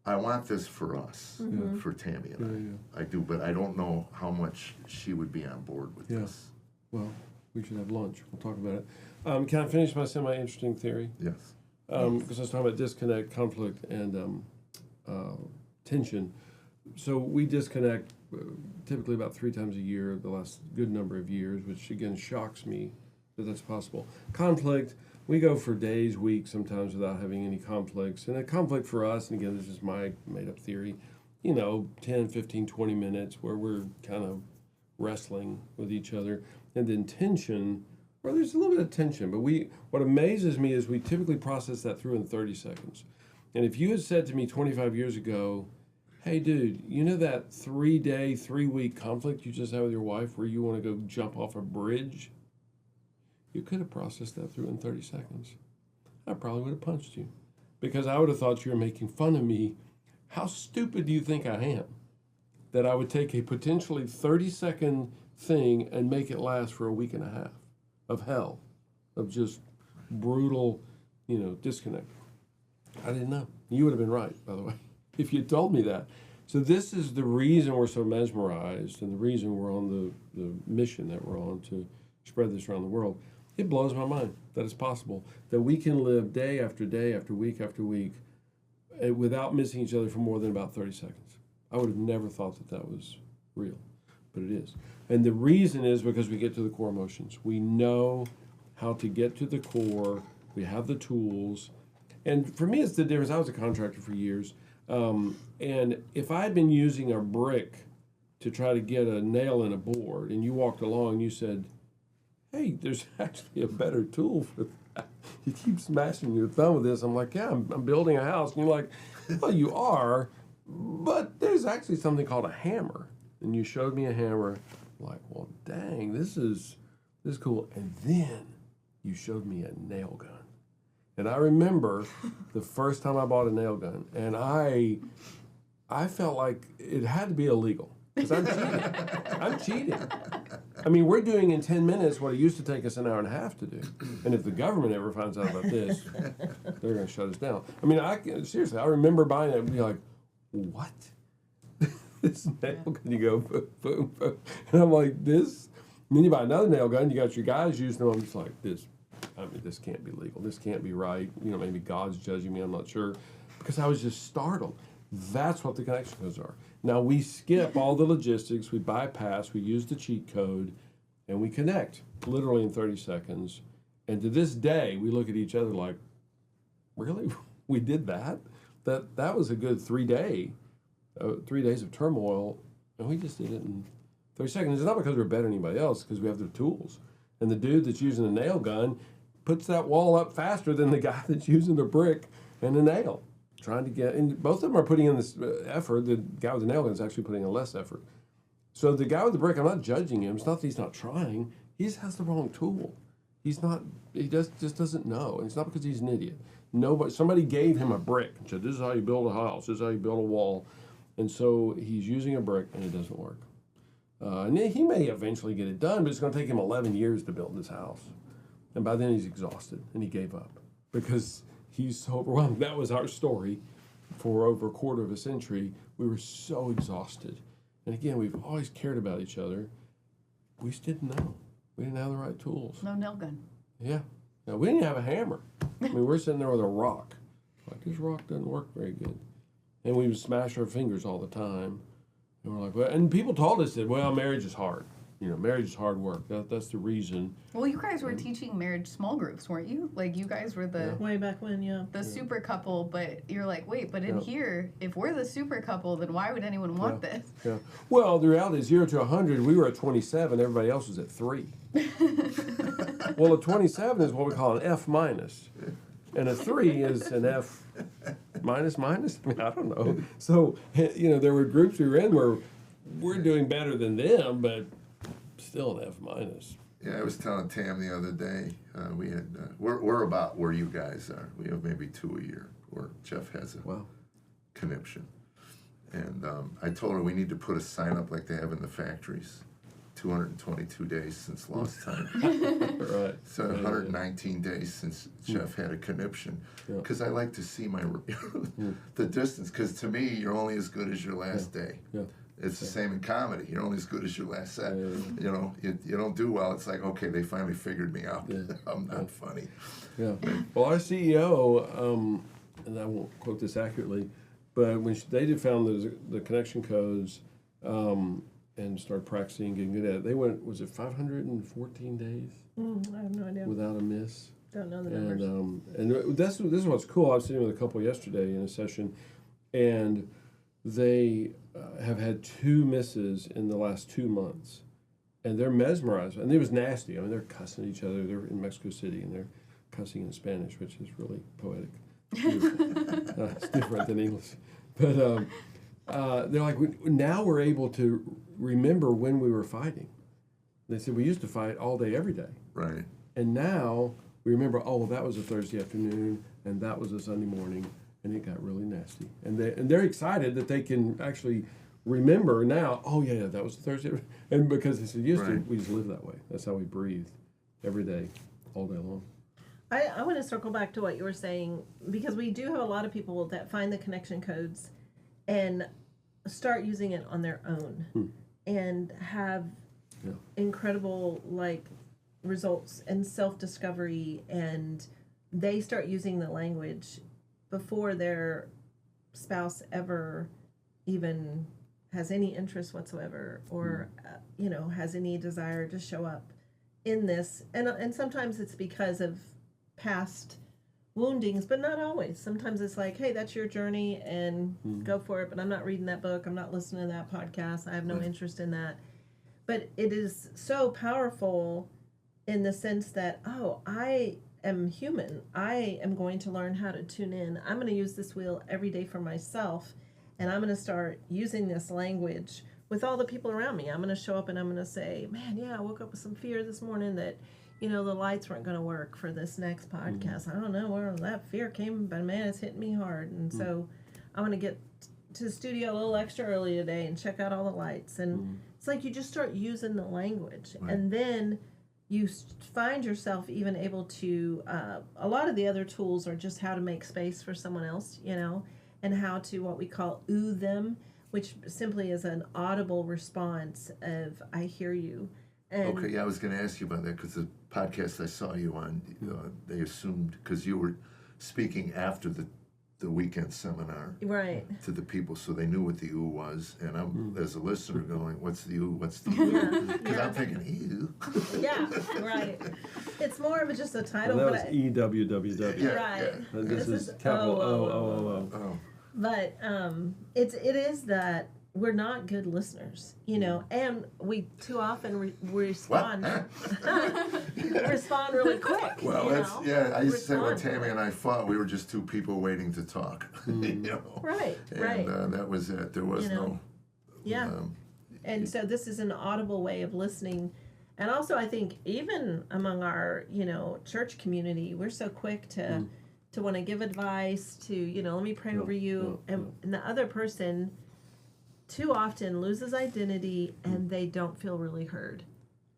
I want this for us, for Tammy and I do, but I don't know how much she would be on board with this. Well, we should have lunch. We'll talk about it. Can I finish my semi-interesting theory? Yes. Because I was talking about disconnect, conflict, and tension. So we disconnect typically about 3 times a year, the last good number of years, which again shocks me that that's possible. Conflict, we go for days, weeks, sometimes without having any conflicts. And a conflict for us, and again, this is my made-up theory, 10, 15, 20 minutes where we're kind of wrestling with each other. And then tension, well, there's a little bit of tension, but what amazes me is we typically process that through in 30 seconds. And if you had said to me 25 years ago, hey, dude, you know that 3-day, 3-week conflict you just had with your wife where you want to go jump off a bridge? You could have processed that through in 30 seconds. I probably would have punched you because I would have thought you were making fun of me. How stupid do you think I am that I would take a potentially 30-second thing and make it last for a week and a half of hell, of just brutal, disconnect? I didn't know. You would have been right, by the way, if you told me that. So this is the reason we're so mesmerized and the reason we're on the mission that we're on to spread this around the world. It blows my mind that it's possible that we can live day after day after week without missing each other for more than about 30 seconds. I would have never thought that was real, but it is. And the reason is because we get to the core emotions. We know how to get to the core. We have the tools. And for me, it's the difference. I was a contractor for years. And if I had been using a brick to try to get a nail in a board and you walked along and you said, hey, there's actually a better tool for that. You keep smashing your thumb with this. I'm like, yeah, I'm building a house. And you're like, well, you are, but there's actually something called a hammer. And you showed me a hammer. I'm like, well, dang, this is cool. And then you showed me a nail gun. And I remember the first time I bought a nail gun, and I felt like it had to be illegal because I'm cheating. I'm cheating. I mean, we're doing in 10 minutes what it used to take us an hour and a half to do. And if the government ever finds out about this, they're going to shut us down. I mean, seriously, I remember buying it and be like, what? This nail gun, you go, boom, boom, boom. And I'm like, this? And then you buy another nail gun, you got your guys using them. I'm just like, this can't be legal. This can't be right. Maybe God's judging me. I'm not sure. Because I was just startled. That's what the connection codes are. Now, we skip all the logistics. We bypass. We use the cheat code. And we connect, literally in 30 seconds. And to this day, we look at each other like, really? We did that? That was a good 3 days of turmoil. And we just did it in 30 seconds. It's not because we're better than anybody else, because we have the tools. And the dude that's using a nail gun puts that wall up faster than the guy that's using a brick and a nail. Trying to get, and both of them are putting in this effort. The guy with the nail gun is actually putting in less effort. So the guy with the brick, I'm not judging him. It's not that he's not trying. He just has the wrong tool. He just doesn't know. And it's not because he's an idiot. Somebody gave him a brick and said, this is how you build a house. This is how you build a wall. And so he's using a brick and it doesn't work. And then he may eventually get it done, but it's going to take him 11 years to build this house. And by then he's exhausted and he gave up because he's so overwhelmed. That was our story for over a quarter of a century. We were so exhausted. And again, we've always cared about each other. We just didn't know. We didn't have the right tools. No nail gun. Yeah. Now, we didn't have a hammer. I mean, we're sitting there with a rock. Like, this rock doesn't work very good. And we would smash our fingers all the time. And we're like, well, and people told us that, well, marriage is hard. Marriage is hard work. That's the reason. Well, you guys were teaching marriage small groups, weren't you? Like, you guys were the... Way back when, yeah. The super couple, but you're like, wait, but in here, if we're the super couple, then why would anyone want this? Yeah. Well, the reality is 0 to 100, we were at 27, everybody else was at 3. Well, a 27 is what we call an F minus. And a 3 is an F minus. I mean, I don't know. So, there were groups we were in where we're doing better than them, but still an F minus. Yeah, I was telling Tam the other day, we had we're about where you guys are. We have maybe 2 a year where Jeff has a conniption. And I told her we need to put a sign up like they have in the factories. 222 days since lost time. Right. So 119 days since Jeff had a conniption. Because I like to see the distance. Because to me, you're only as good as your last day. Yeah. It's the same in comedy. You're only as good as your last set. You don't do well. It's like, okay, they finally figured me out. I'm not funny. Yeah. Well, our CEO, and I won't quote this accurately, but when they found the connection codes and started practicing, getting good at it, they went, was it 514 days? I have no idea. Without a miss. Don't know the numbers. And this is what's cool. I was sitting with a couple yesterday in a session, and they have had 2 misses in the last 2 months, and they're mesmerized. And it was nasty. I mean, they're cussing each other. They're in Mexico City, and they're cussing in Spanish, which is really poetic. It's different than English. But they're like, now we're able to remember when we were fighting. They said, we used to fight all day, every day. Right. And now we remember, oh, that was a Thursday afternoon, and that was a Sunday morning, and it got really nasty. And they're excited that they can actually remember now, oh, yeah, that was a Thursday. And because they said, used to, we just live that way. That's how we breathe every day, all day long. I want to circle back to what you were saying, because we do have a lot of people that find the connection codes and start using it on their own and have incredible results and self-discovery, and they start using the language before their spouse ever even has any interest whatsoever or has any desire to show up in this, and sometimes it's because of past woundings, but not always. Sometimes it's like, hey, that's your journey and go for it, but I'm not reading that book, I'm not listening to that podcast, I have no interest in that. But it is so powerful in the sense that, oh, I am human, I am going to learn how to tune in, I'm going to use this wheel every day for myself, and I'm going to start using this language with all the people around me. I'm going to show up and I'm going to say, man, I woke up with some fear this morning that you know, the lights weren't going to work for this next podcast. I don't know where that fear came, but man, it's hitting me hard. And so I'm going to get to the studio a little extra early today and check out all the lights. And it's like you just start using the language. Right. And then you find yourself even able to, a lot of the other tools are just how to make space for someone else, you know, and how to what we call ooh them, which simply is an audible response of I hear you. And Okay, yeah, I was going to ask you about that because the podcast I saw you on, they assumed, because you were speaking after the weekend seminar right. to the people, so they knew what the ooh was. And I'm, as a listener, going, what's the ooh, what's the ooh? Because I'm thinking, ew. Yeah, right. It's more of just a title. And that but was EWWW. Yeah. right. And this is capital O. Oh, But it is that we're not good listeners, you know, and we too often respond respond really quick. well, you that's, know? yeah, I used to say when Respond. Tammy and I fought, we were just two people waiting to talk, you know. Right, right. And that was it. There was You know, no... Yeah. And so this is an audible way of listening. And also I think even among our, you know, church community, we're so quick to want to give advice, to, you know, let me pray over you. And the other person too often loses identity and they don't feel really heard.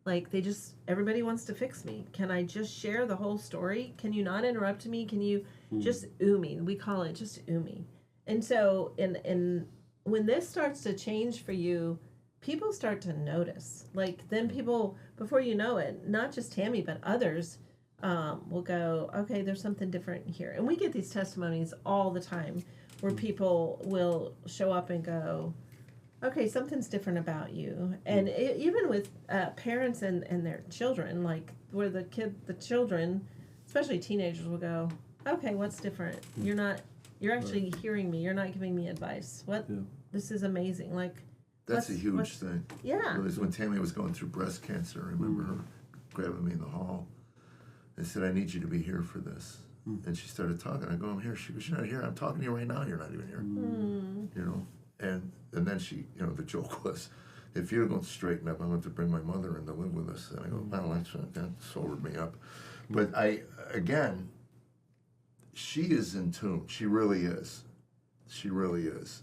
Like they just, everybody wants to fix me. Can I just share the whole story? Can you not interrupt me? Can you just ooh me? We call it just ooh me. And so in when this starts to change for you, people start to notice. Like then people, before you know it, not just Tammy, but others will go, okay, there's something different here. And we get these testimonies all the time where people will show up and go, okay, something's different about you. And even with parents and their children, like where the children, especially teenagers, will go, okay, what's different? You're actually hearing me. You're not giving me advice. This is amazing. Like, That's a huge thing. Yeah. It was when Tammy was going through breast cancer. I remember her grabbing me in the hall and said, I need you to be here for this. And she started talking. I go, I'm here. She goes, you're not here. I'm talking to you right now. You're not even here. You know? And then she, you know, the joke was, if you're going to straighten up, I'm going to bring my mother in to live with us. And I go, well, that sobered me up. But again, she is in tune. She really is. She really is.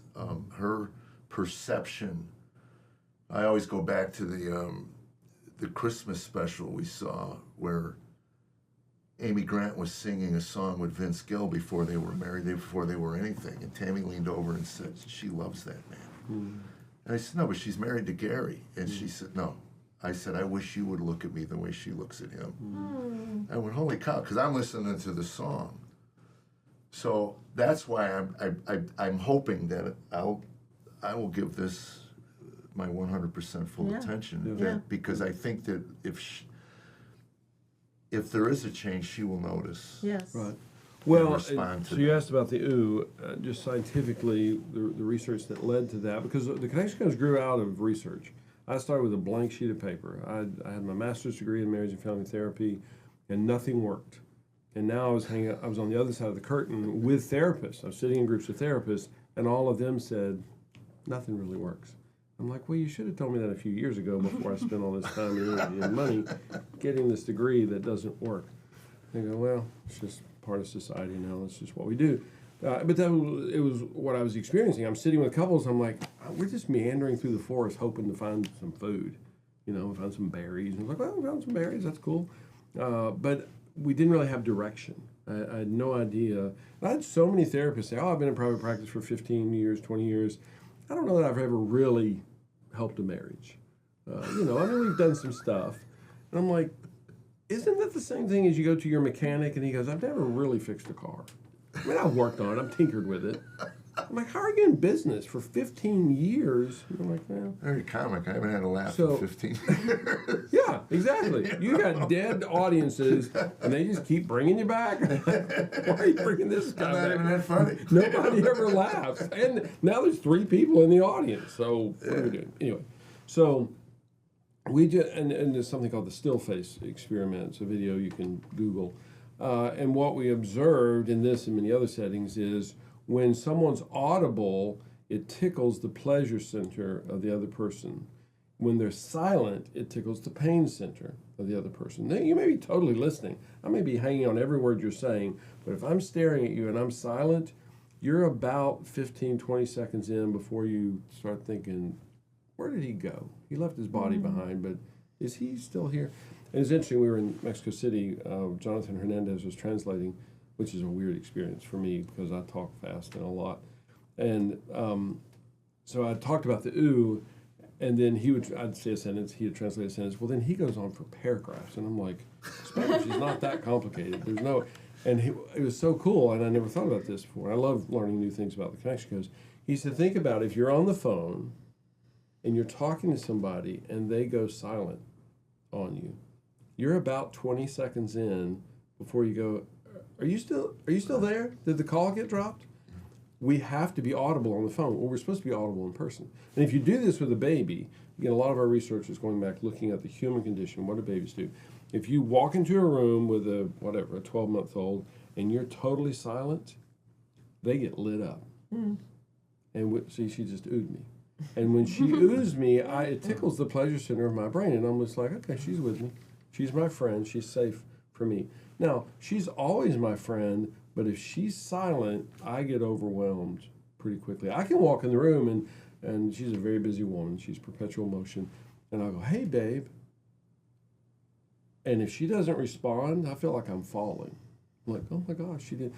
Her perception, I always go back to the Christmas special we saw where Amy Grant was singing a song with Vince Gill before they were married, before they were anything. And Tammy leaned over and said, she loves that man. And I said, no, but she's married to Gary. And she said, no. I said, I wish you would look at me the way she looks at him. I went, holy cow, because I'm listening to the song. So that's why I'm hoping that I will give this my 100% full attention. Because I think that if there is a change, she will notice. Yes. Right. Well, respond to so you asked about the ooh, just scientifically, the research that led to that, because the Connection Codes grew out of research. I started with a blank sheet of paper. I had my master's degree in marriage and family therapy, and nothing worked. And now I was on the other side of the curtain with therapists. I was sitting in groups of therapists, and all of them said, nothing really works. I'm like, well, you should have told me that a few years ago before I spent all this time and energy and money getting this degree that doesn't work. They go, well, it's just part of society now. It's just what we do. But it was what I was experiencing. I'm sitting with couples. I'm like, we're just meandering through the forest hoping to find some food. You know, we found some berries. And I was like, well, we found some berries. That's cool. But we didn't really have direction. I had no idea. I had so many therapists say, I've been in private practice for 15 years, 20 years. I don't know that I've ever really helped a marriage. You know, I mean, we've done some stuff. And I'm like, isn't that the same thing as you go to your mechanic and he goes, I've never really fixed a car. I mean, I've worked on it. I've tinkered with it. I'm like, how are you in business for 15 years? And I'm like, well. Very comic. I haven't had a laugh in 15 years. Yeah, exactly. You got dead audiences, and they just keep bringing you back. Why are you bringing this guy I'm not back? even that funny. Nobody ever laughs. And now there's 3 people in the audience. So what are we doing? Anyway, so we just, and there's something called the still face experiment. It's a video you can Google. And what we observed in this and many other settings is when someone's audible, it tickles the pleasure center of the other person. When they're silent, it tickles the pain center of the other person. Now, you may be totally listening. I may be hanging on every word you're saying, but if I'm staring at you and I'm silent, you're about 15, 20 seconds in before you start thinking, where did he go? He left his body behind, but is he still here? And it's interesting, we were in Mexico City, Jonathan Hernandez was translating, which is a weird experience for me because I talk fast and a lot. And so I talked about the ooh, and then I'd say a sentence, he would translate a sentence. Well, then he goes on for paragraphs, and I'm like, Spanish is not that complicated. And it was so cool, and I never thought about this before. I love learning new things about the connection, because he said, think about if you're on the phone, and you're talking to somebody, and they go silent on you. You're about 20 seconds in before you go, are you still there? Did the call get dropped? We have to be audible on the phone. Well, we're supposed to be audible in person. And if you do this with a baby, again, a lot of our research is going back looking at the human condition. What do babies do? If you walk into a room with a 12-month-old, and you're totally silent, they get lit up. And see, she just oohed me. And when she oohs me, it tickles the pleasure center of my brain, and I'm just like, okay, she's with me. She's my friend. She's safe for me. Now, she's always my friend, but if she's silent, I get overwhelmed pretty quickly. I can walk in the room, and she's a very busy woman. She's perpetual motion. And I'll go, hey, babe. And if she doesn't respond, I feel like I'm falling. I'm like, oh, my gosh, she did.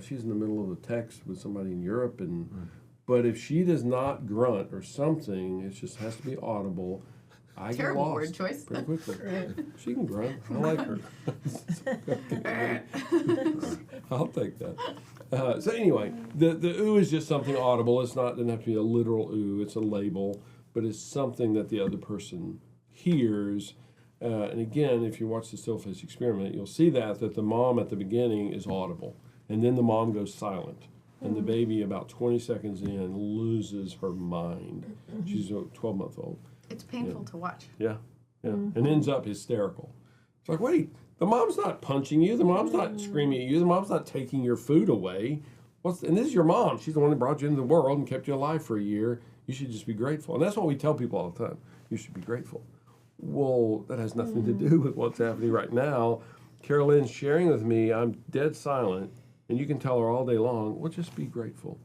She's in the middle of a text with somebody in Europe. But if she does not grunt or something, it just has to be audible. I Terrible get lost word choice. pretty quickly. She can grunt. I like her. I'll take that. So anyway, the ooh is just something audible. Doesn't have to be a literal ooh. It's a label, but it's something that the other person hears. And again, if you watch the still face experiment, you'll see that the mom at the beginning is audible, and then the mom goes silent. And the baby, about 20 seconds in, loses her mind. She's a 12-month-old. It's painful to watch. Yeah. And ends up hysterical. It's like, wait, the mom's not punching you. The mom's not screaming at you. The mom's not taking your food away. And this is your mom. She's the one that brought you into the world and kept you alive for a year. You should just be grateful. And that's what we tell people all the time. You should be grateful. Well, that has nothing to do with what's happening right now. Carolynn's sharing with me, I'm dead silent. And you can tell her all day long, well, just be grateful.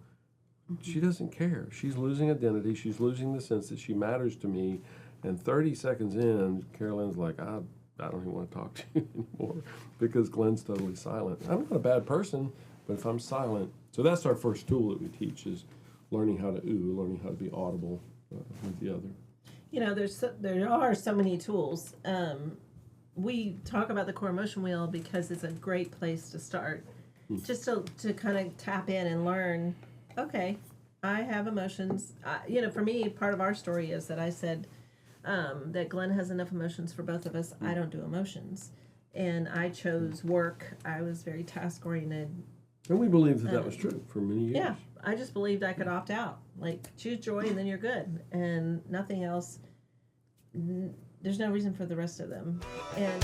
She doesn't care. She's losing identity. She's losing the sense that she matters to me. And 30 seconds in, Carolynn's like, I don't even want to talk to you anymore because Glenn's totally silent. I'm not a bad person, but if I'm silent. So that's our first tool that we teach, is learning how to ooh, learning how to be audible with the other. There are so many tools. We talk about the core emotion wheel because it's a great place to start. Just to kind of tap in and learn, okay, I have emotions. For me, part of our story is that I said that Glenn has enough emotions for both of us. I don't do emotions. And I chose work. I was very task-oriented. And we believed that was true for many years. Yeah, I just believed I could opt out. Like, choose joy and then you're good. And nothing else. There's no reason for the rest of them. And